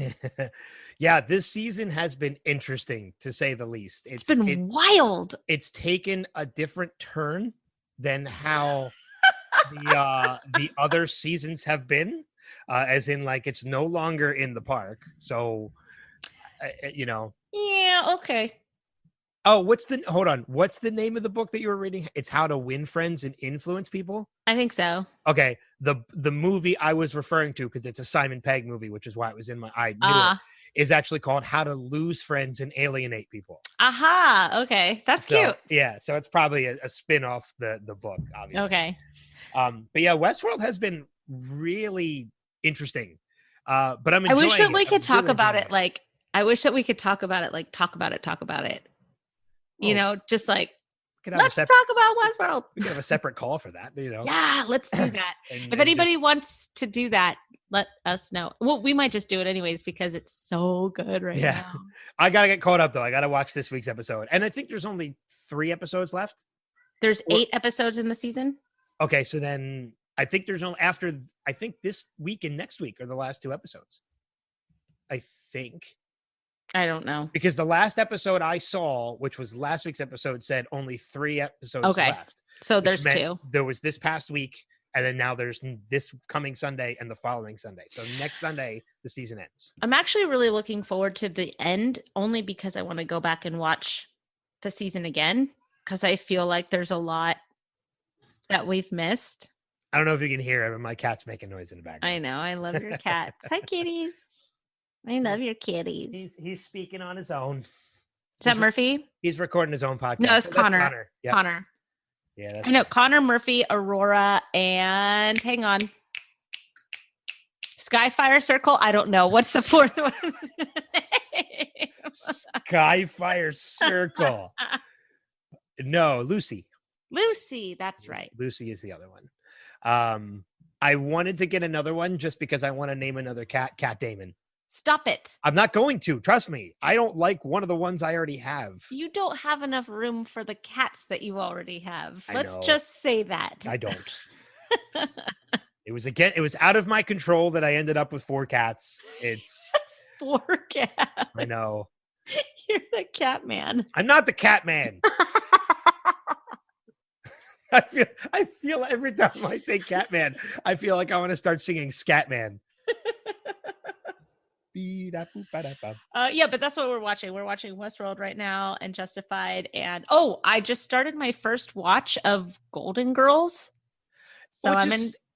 Yeah, this season has been interesting to say the least. It's been wild. It's taken a different turn than how the other seasons have been. As in, like, it's no longer in the park. So, Yeah, okay. Oh, what's the name of the book that you were reading? It's How to Win Friends and Influence People? I think so. Okay. The movie I was referring to, because it's a Simon Pegg movie, which is why it was in I knew it, is actually called How to Lose Friends and Alienate People. Aha. Okay. That's cute. Yeah. So it's probably a spin-off the book, obviously. Okay. But yeah, Westworld has been really interesting. But I'm enjoying it. I wish that we could talk about it. Like, I wish that we could talk about it. Like, talk about it. Well, just like, let's talk about Westworld. We could have a separate call for that, Yeah, let's do that. If anybody wants to do that, let us know. Well, we might just do it anyways because it's so good right now. I got to get caught up, though. I got to watch this week's episode. And I think there's only 3 episodes left. There's 8 episodes in the season. Okay, so then I think there's only I think this week and next week are the last 2 episodes. I think. I don't know. Because the last episode I saw, which was last week's episode, said only 3 episodes left. So there's 2. There was this past week, and then now there's this coming Sunday and the following Sunday. So next Sunday, the season ends. I'm actually really looking forward to the end, only because I want to go back and watch the season again, because I feel like there's a lot that we've missed. I don't know if you can hear it, but my cat's making noise in the background. I know. I love your cats. Hi, kitties. I love your kitties. He's speaking on his own. Is that Murphy? He's recording his own podcast. No, it's Connor. That's Connor. Yep. Connor. Yeah, I know. Connor, Murphy, Aurora, and hang on. Skyfire Circle? I don't know. What's the 4th one? Skyfire Circle. No, Lucy. Lucy, that's right. Lucy is the other one. I wanted to get another one just because I want to name another cat Damon. Stop it. I'm not going to. Trust me. I don't like one of the ones I already have. You don't have enough room for the cats that you already have. Let's just say that. I don't. It was out of my control that I ended up with 4 cats. It's 4 cats. I know. You're the cat man. I'm not the cat man. I feel every time I say cat man, I feel like I want to start singing Scat Man. Yeah, but that's what we're watching. We're watching Westworld right now and Justified. And I just started my first watch of Golden Girls. So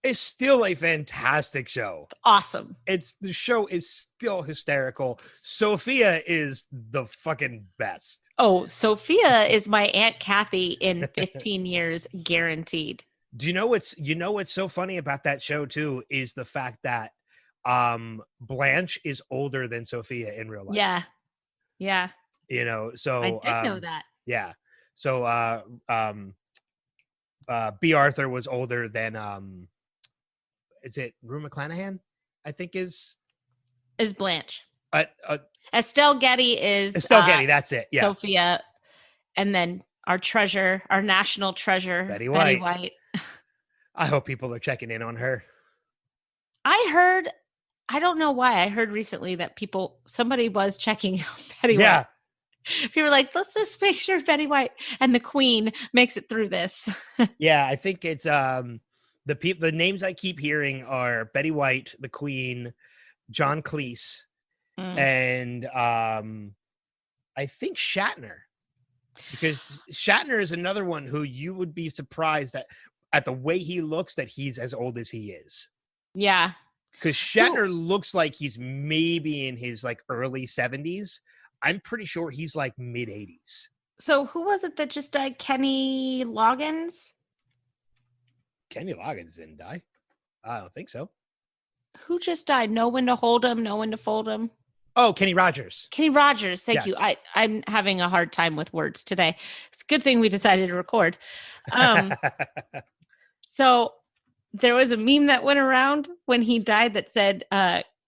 it's still a fantastic show. It's awesome. The show is still hysterical. Sophia is the fucking best. Oh, Sophia is my Aunt Kathy in 15 years, guaranteed. Do you know what's so funny about that show too is the fact that Blanche is older than Sophia in real life. Yeah. So I did know that. Yeah. So B. Arthur was older than is it Rue McClanahan? I think is Blanche. Estelle Getty is Estelle Getty. That's it. Yeah. Sophia, and then our treasure, our national treasure, Betty Betty White. White. I hope people are checking in on her. I heard, I don't know why, I heard recently that somebody was checking out Betty White. People were like, let's just make sure Betty White and the Queen makes it through this. Yeah, I think it's the names I keep hearing are Betty White, the Queen, John Cleese, and I think Shatner. Because Shatner is another one who you would be surprised at the way he looks that he's as old as he is. Yeah. Because Shatner looks like he's maybe in his like early 70s. I'm pretty sure he's like mid 80s. So who was it that just died? Kenny Loggins? Kenny Loggins didn't die. I don't think so. Who just died? Know when to hold him, know when to fold him. Oh, Kenny Rogers. Kenny Rogers. Thank you. I'm having a hard time with words today. It's a good thing we decided to record. So there was a meme that went around when he died that said,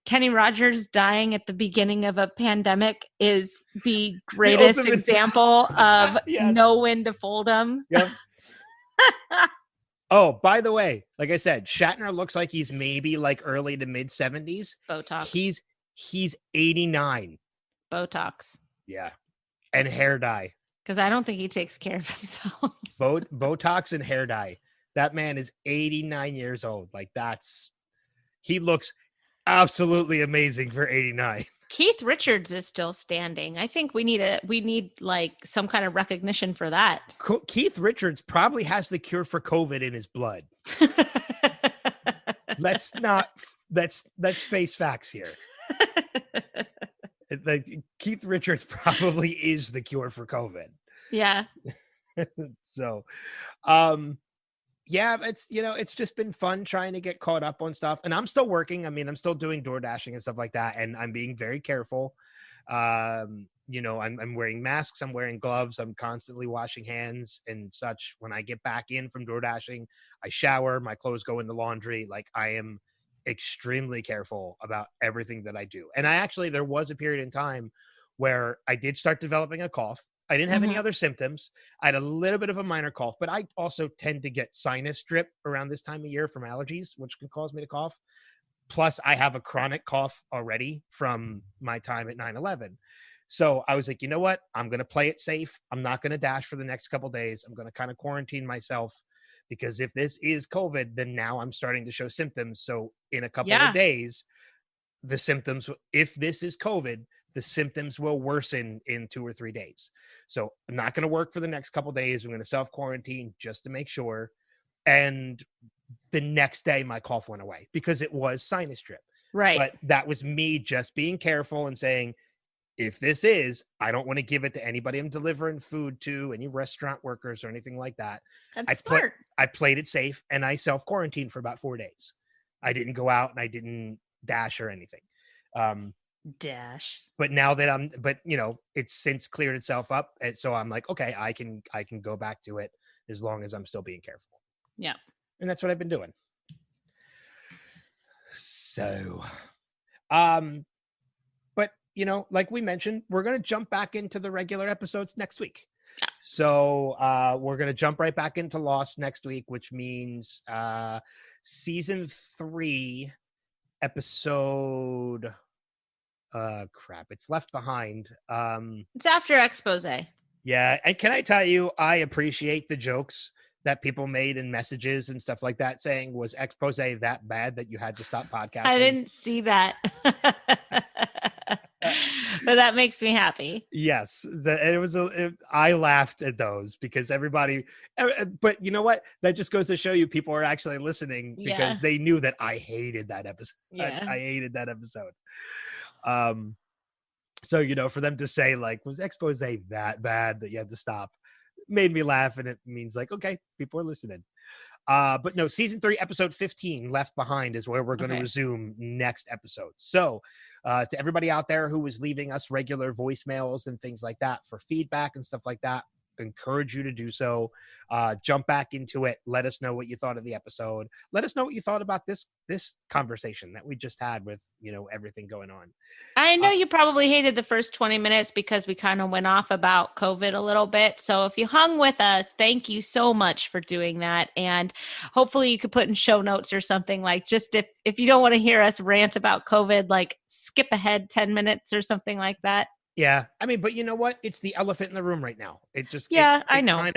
Kenny Rogers dying at the beginning of a pandemic is the greatest example of know when to fold him. Yep. Oh, by the way, like I said, Shatner looks like he's maybe like early to mid 70s. Botox. He's 89. Botox. Yeah. And hair dye. Because I don't think he takes care of himself. Botox and hair dye. That man is 89 years old. Like he looks absolutely amazing for 89. Keith Richards is still standing. I think we need like some kind of recognition for that. Keith Richards probably has the cure for COVID in his blood. let's face facts here. Keith Richards probably is the cure for COVID. Yeah. So, yeah, it's just been fun trying to get caught up on stuff. And I'm still working. I mean, I'm still doing door dashing and stuff like that. And I'm being very careful. I'm wearing masks. I'm wearing gloves. I'm constantly washing hands and such. When I get back in from door dashing, I shower, my clothes go in the laundry. Like I am extremely careful about everything that I do. And there was a period in time where I did start developing a cough. I didn't have any other symptoms. I had a little bit of a minor cough, but I also tend to get sinus drip around this time of year from allergies, which can cause me to cough. Plus, I have a chronic cough already from my time at 9/11. So I was like, you know what? I'm going to play it safe. I'm not going to dash for the next couple of days. I'm going to kind of quarantine myself because if this is COVID, then now I'm starting to show symptoms. So in a couple of days, the symptoms, if this is COVID, the symptoms will worsen in 2 or 3 days. So I'm not going to work for the next couple of days. I'm going to self-quarantine just to make sure. And the next day, my cough went away because it was sinus drip. Right. But that was me just being careful and saying, if this I don't want to give it to anybody I'm delivering food to, any restaurant workers or anything like that. That's smart. I played it safe and I self-quarantined for about 4 days. I didn't go out and I didn't dash or anything. But now that it's since cleared itself up. And so I'm like, okay, I can go back to it as long as I'm still being careful. Yeah. And that's what I've been doing. So, but like we mentioned, we're going to jump back into the regular episodes next week. Yeah. So, we're going to jump right back into Lost next week, which means, season 3 episode, it's Left Behind. It's after expose. Yeah. And can I tell you, I appreciate the jokes that people made in messages and stuff like that saying, was expose that bad that you had to stop podcasting? I didn't see that. But that makes me happy. Yes. I laughed at those because everybody, but you know what? That just goes to show you people are actually listening because they knew that I hated that episode. Yeah. I hated that episode. So, for them to say like, was expose that bad that you had to stop, made me laugh. And it means like, okay, people are listening. But no, season 3, episode 15, Left Behind, is where we're going to resume next episode. So to everybody out there who was leaving us regular voicemails and things like that for feedback and stuff like that, encourage you to do so. Jump back into it. Let us know what you thought of the episode. Let us know what you thought about this conversation that we just had with, everything going on. I know you probably hated the first 20 minutes because we kind of went off about COVID a little bit. So if you hung with us, thank you so much for doing that. And hopefully you could put in show notes or something, like, just if you don't want to hear us rant about COVID, like skip ahead 10 minutes or something like that. Yeah. I mean, but you know what? It's the elephant in the room right now. I know.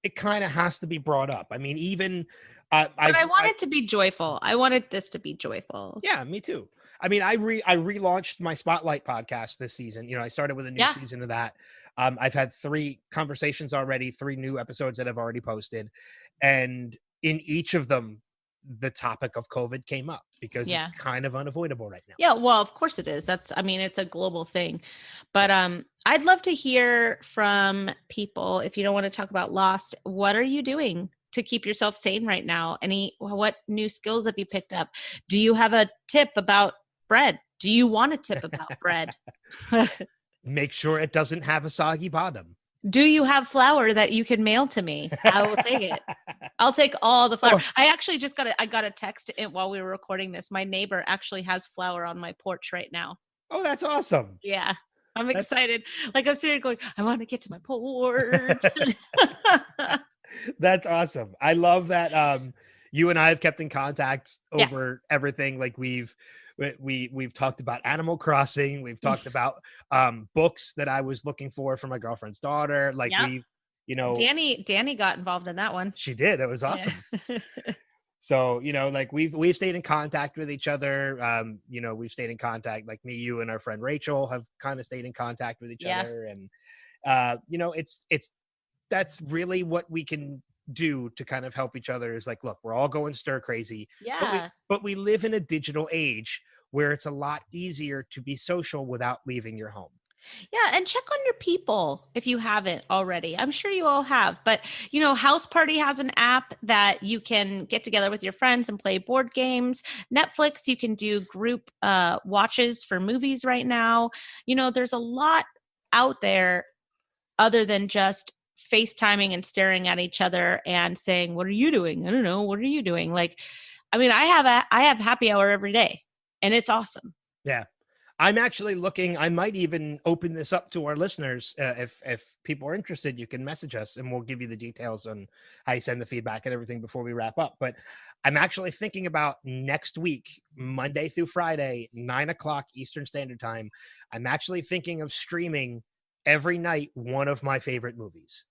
It kind of has to be brought up. I mean, even but I want it to be joyful. I wanted this to be joyful. Yeah, me too. I mean, I relaunched my Spotlight podcast this season. I started with a new season of that. I've had 3 conversations already, 3 new episodes that I've already posted. And in each of them, the topic of COVID came up because it's kind of unavoidable right now. Yeah, well, of course it is. It's a global thing. But I'd love to hear from people. If you don't want to talk about Lost, what are you doing to keep yourself sane right now? What new skills have you picked up? Do you have a tip about bread? Do you want a tip about bread? Make sure it doesn't have a soggy bottom. Do you have flour that you can mail to me? I will take it. I'll take all the flour. I actually just got a text while we were recording this. My neighbor actually has flour on my porch right now. Oh, that's awesome. Yeah. I'm excited. Like, I'm sitting going, I want to get to my porch. That's awesome. I love that you and I have kept in contact over everything. Like we've talked about Animal Crossing. We've talked about books that I was looking for my girlfriend's daughter. Like Danny got involved in that one. She did. It was awesome. Yeah. So, like we've stayed in contact with each other. We've stayed in contact, like me, you, and our friend Rachel have kind of stayed in contact with each other. And, that's really what we can do to kind of help each other is like, look, we're all going stir crazy. Yeah. But we live in a digital age where it's a lot easier to be social without leaving your home. Yeah, and check on your people if you haven't already. I'm sure you all have. But, House Party has an app that you can get together with your friends and play board games. Netflix, you can do group watches for movies right now. There's a lot out there other than just FaceTiming and staring at each other and saying, what are you doing? I don't know. What are you doing? Like, I mean, I have happy hour every day, and it's awesome. Yeah. I'm actually looking, I might even open this up to our listeners. If people are interested, you can message us and we'll give you the details on how you send the feedback and everything before we wrap up. But I'm actually thinking about next week, Monday through Friday, 9:00 Eastern Standard Time. I'm actually thinking of streaming every night one of my favorite movies.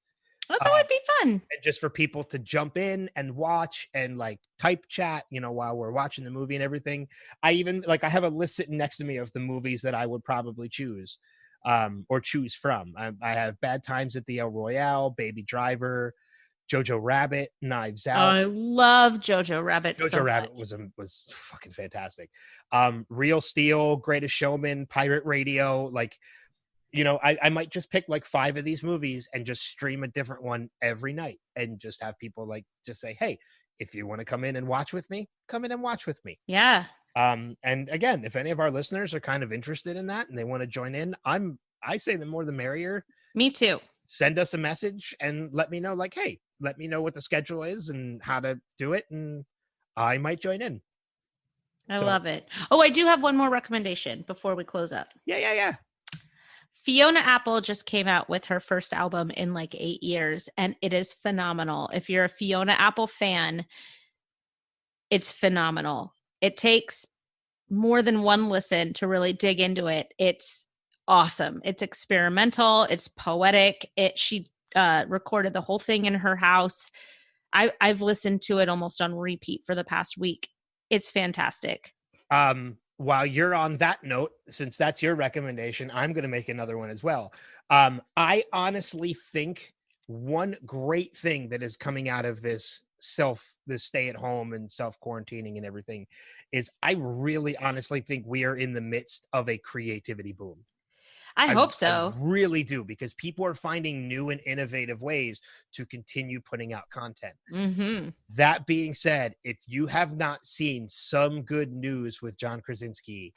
Oh, that would be fun. And just for people to jump in and watch and like type chat, while we're watching the movie and everything. I even I have a list sitting next to me of the movies that I would probably choose or choose from. I have Bad Times at the El Royale, Baby Driver, Jojo Rabbit, Knives Out. I love Jojo Rabbit. Jojo Rabbit was fucking fantastic. Real Steel, Greatest Showman, Pirate Radio, I might just pick 5 of these movies and just stream a different one every night and just have people just say, hey, if you want to come in and watch with me, come in and watch with me. Yeah. And again, if any of our listeners are kind of interested in that and they want to join in, I say the more the merrier. Me too. Send us a message and let me know, hey, let me know what the schedule is and how to do it. And I might join in. I love it. Oh, I do have one more recommendation before we close up. Yeah. Fiona Apple just came out with her first album in 8 years, and it is phenomenal. If you're a Fiona Apple fan, it's phenomenal. It takes more than one listen to really dig into it. It's awesome. It's experimental. It's poetic. She recorded the whole thing in her house. I've listened to it almost on repeat for the past week. It's fantastic. While you're on that note, since that's your recommendation, I'm going to make another one as well. I honestly think one great thing that is coming out of this stay at home and self-quarantining and everything is I really honestly think we are in the midst of a creativity boom. I hope so. I really do, because people are finding new and innovative ways to continue putting out content. Mm-hmm. That being said, if you have not seen Some Good News with John Krasinski,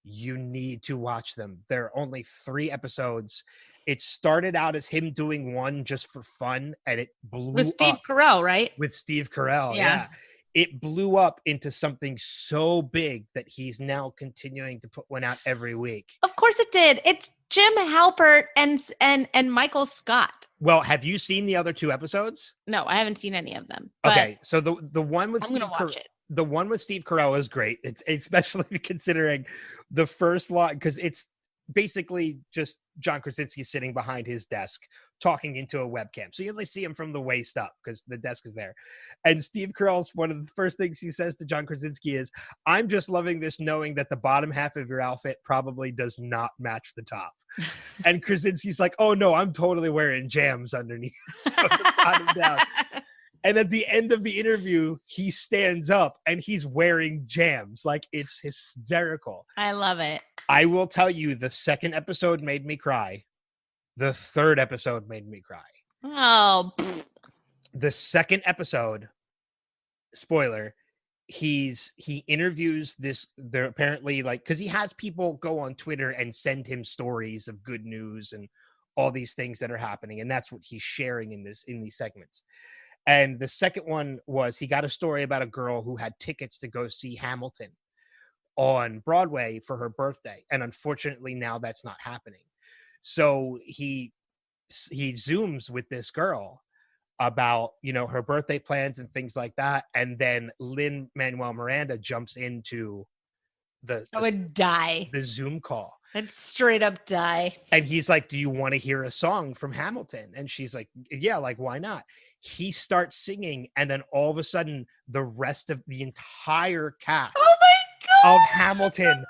You need to watch them. There are only 3 episodes. It started out as him doing one just for fun, and it blew With Steve up Carell, right? with Steve Carell. Yeah. Yeah. It blew up into something so big that he's now continuing to put one out every week. Of course it did. It's Jim Halpert and Michael Scott. Well, have you seen the other 2 episodes? No, I haven't seen any of them. But Okay, so the one with I'm Steve gonna watch it. the one with Steve Carell is great. It's especially considering the first line, because it's basically just John Krasinski sitting behind his desk talking into a webcam. So you only see him from the waist up because the desk is there. And Steve Carell's one of the first things he says to John Krasinski is, "I'm just loving this knowing that the bottom half of your outfit probably does not match the top." And Krasinski's like, "Oh no, I'm totally wearing jams underneath from the bottom down." And at the end of the interview, he stands up and he's wearing jams. Like, it's hysterical. I love it. I will tell you, the second episode made me cry. The third episode made me cry. Oh, pfft. The second episode, spoiler, he interviews this, they're apparently like, because he has people go on Twitter and send him stories of good news and all these things that are happening. And that's what he's sharing in these segments. And the second one was, he got a story about a girl who had tickets to go see Hamilton on Broadway for her birthday. And unfortunately, now that's not happening. So he Zooms with this girl about, her birthday plans and things like that. And then Lin-Manuel Miranda jumps into I would die. the Zoom call. I'd straight up die. And he's like, "Do you want to hear a song from Hamilton?" And she's like, "Yeah, like, why not?" He starts singing, and then all of a sudden, the rest of the entire cast of Hamilton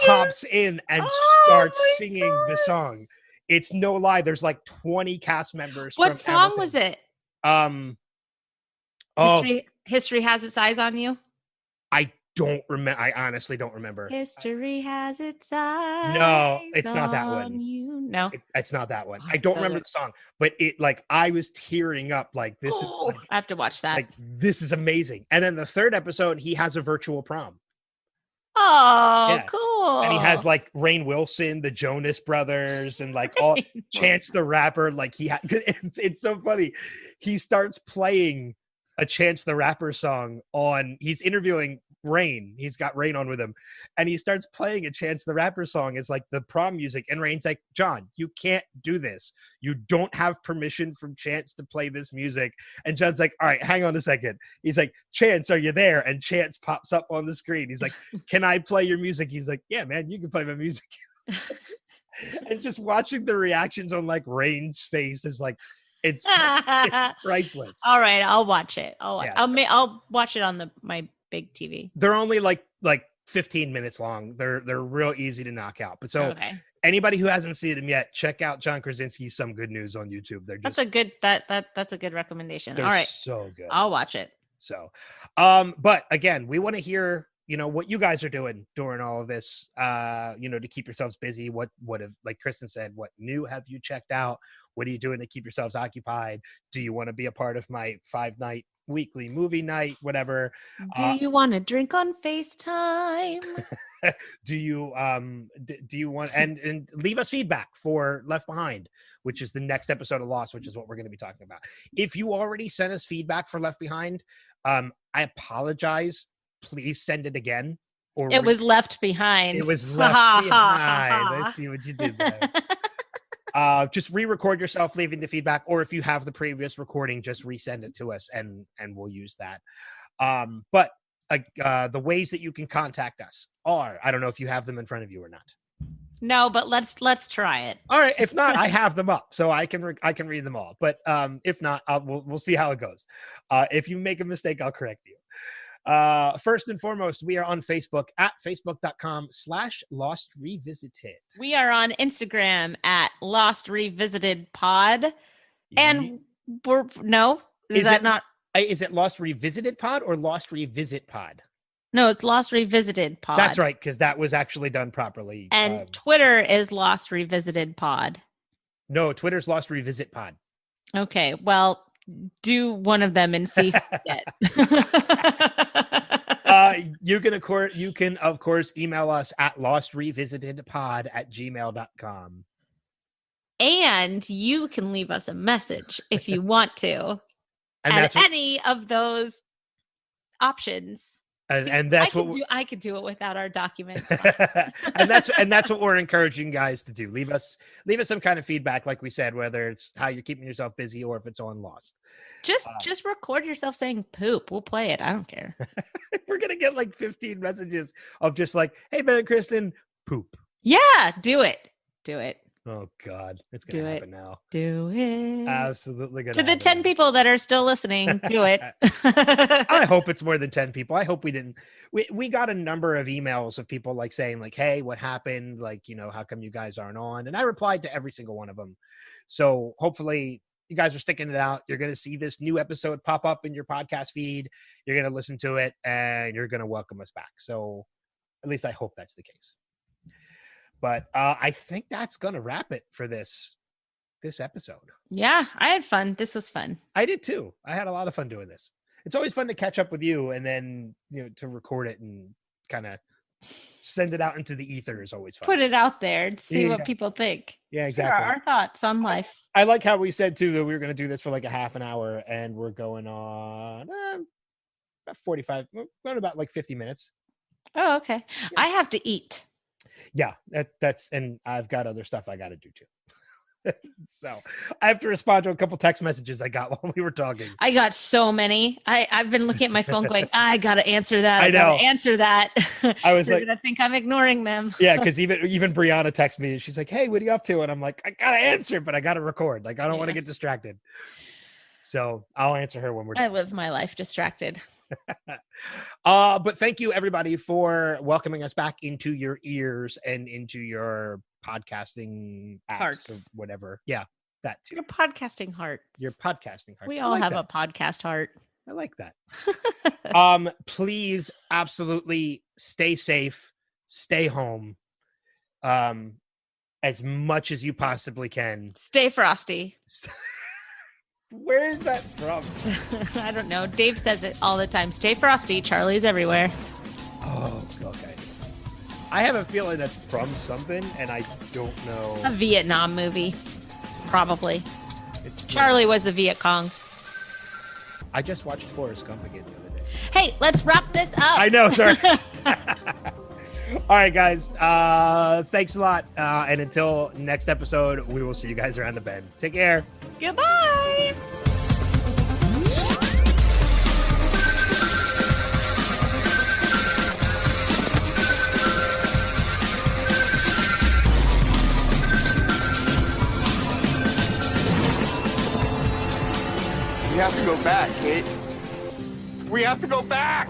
pops in and starts singing the song. It's no lie. There's like 20 cast members. What song was it? History Has Its Eyes on You? I don't remember. I honestly don't remember. History has its eyes. No, it's not that one. You. No, it's not that one. I don't remember the song, but I was tearing up. Like, this is. Like, I have to watch that. Like, this is amazing. And then the third episode, he has a virtual prom. Oh, yeah. Cool. And he has like Rainn Wilson, the Jonas Brothers, and like all Chance the Rapper. Like, it's so funny. He starts playing a Chance the Rapper song he's interviewing Rainn. He's got Rainn on with him, and he starts playing a Chance the Rapper song. It's like the prom music, and Rainn's like, "John, you can't do this. You don't have permission from Chance to play this music." And John's like, "All right, hang on a second." He's like, "Chance, are you there?" And Chance pops up on the screen. He's like, "Can I play your music?" He's like, "Yeah, man, you can play my music." And just watching the reactions on like Rainn's face is like, it's priceless. All right, I'll watch it. I'll watch it on my big TV. They're only like 15 minutes long. They're real easy to knock out. But so anybody who hasn't seen them yet, check out John Krasinski's Some Good News on YouTube. That's a good recommendation. All right, so good. I'll watch it. So, but again, we want to hear what you guys are doing during all of this. To keep yourselves busy. What have, like Kristen said, what new have you checked out? What are you doing to keep yourselves occupied? Do you want to be a part of my 5-night weekly movie night, whatever? Do you want to drink on FaceTime? Do you want and leave us feedback for Left Behind, which is the next episode of Lost, which is what we're going to be talking about. If you already sent us feedback for Left Behind, I apologize. Please send it again. It was left behind. It was left behind. I see what you did there. Just re-record yourself leaving the feedback, or if you have the previous recording, just resend it to us and we'll use that. But the ways that you can contact us are, I don't know if you have them in front of you or not. No, but let's try it. All right. If not, I have them up, so I can read them all. But if not, we'll see how it goes. If you make a mistake, I'll correct you. First and foremost, we are on Facebook at facebook.com/Lost Revisited. We are on Instagram at Lost Revisited Pod. And is it Lost Revisited Pod or Lost Revisit Pod? No, it's Lost Revisited Pod. That's right, because that was actually done properly. And Twitter is Lost Revisited Pod. No, Twitter's Lost Revisit Pod. Okay, well, do one of them and see who you get. You can of course email us at lostrevisitedpod@gmail.com. And you can leave us a message if you want to. And at any of those options. And that's I could do it without our documents. and that's what we're encouraging guys to do. Leave us some kind of feedback, like we said, whether it's how you're keeping yourself busy or if it's on Lost. Just record yourself saying poop. We'll play it. I don't care. We're gonna get like 15 messages of just like, hey Ben and Kristen, poop. Yeah, do it. Oh God, it's gonna happen now. Do it. Absolutely gonna. To the 10 people that are still listening, do it. I hope it's more than 10 people. I hope we didn't. We got a number of emails of people like saying like, "Hey, what happened? Like, how come you guys aren't on?" And I replied to every single one of them. So hopefully you guys are sticking it out. You're going to see this new episode pop up in your podcast feed. You're going to listen to it, and you're going to welcome us back. So at least I hope that's the case. But I think that's going to wrap it for this episode. Yeah, I had fun. This was fun. I did too. I had a lot of fun doing this. It's always fun to catch up with you and then, to record it and kind of send it out into the ether is always fun. Put it out there and see what people think. Yeah, exactly. Here are our thoughts on life. I like how we said too that we were going to do this for like a half an hour and we're going on about 45, we're going about like 50 minutes. Oh, okay. Yeah. I have to eat. Yeah, that's, and I've got other stuff I got to do too. So I have to respond to a couple text messages I got while we were talking. I got so many. I've been looking at my phone going, I got to answer that. I gotta answer that. I was like, I think I'm ignoring them. Yeah, because even Brianna texted me and she's like, hey, what are you up to? And I'm like, I got to answer, but I got to record. Like, I don't want to get distracted. So I'll answer her when we're done. I live my life distracted. But thank you everybody for welcoming us back into your ears and into your podcasting apps hearts or whatever. Yeah, that too. Your podcasting heart. Your podcasting heart. We all have a podcast heart. I like that. Please absolutely stay safe, stay home. As much as you possibly can. Stay frosty. Where is that from? I don't know. Dave says it all the time. Stay frosty. Charlie's everywhere. Oh, okay. I have a feeling that's from something, and I don't know. A Vietnam movie. Probably. Charlie was the Viet Cong. I just watched Forrest Gump again the other day. Hey, let's wrap this up. I know, sir. All right, guys. Thanks a lot. And until next episode, we will see you guys around the bend. Take care. Goodbye. We have to go back, Kate. We have to go back!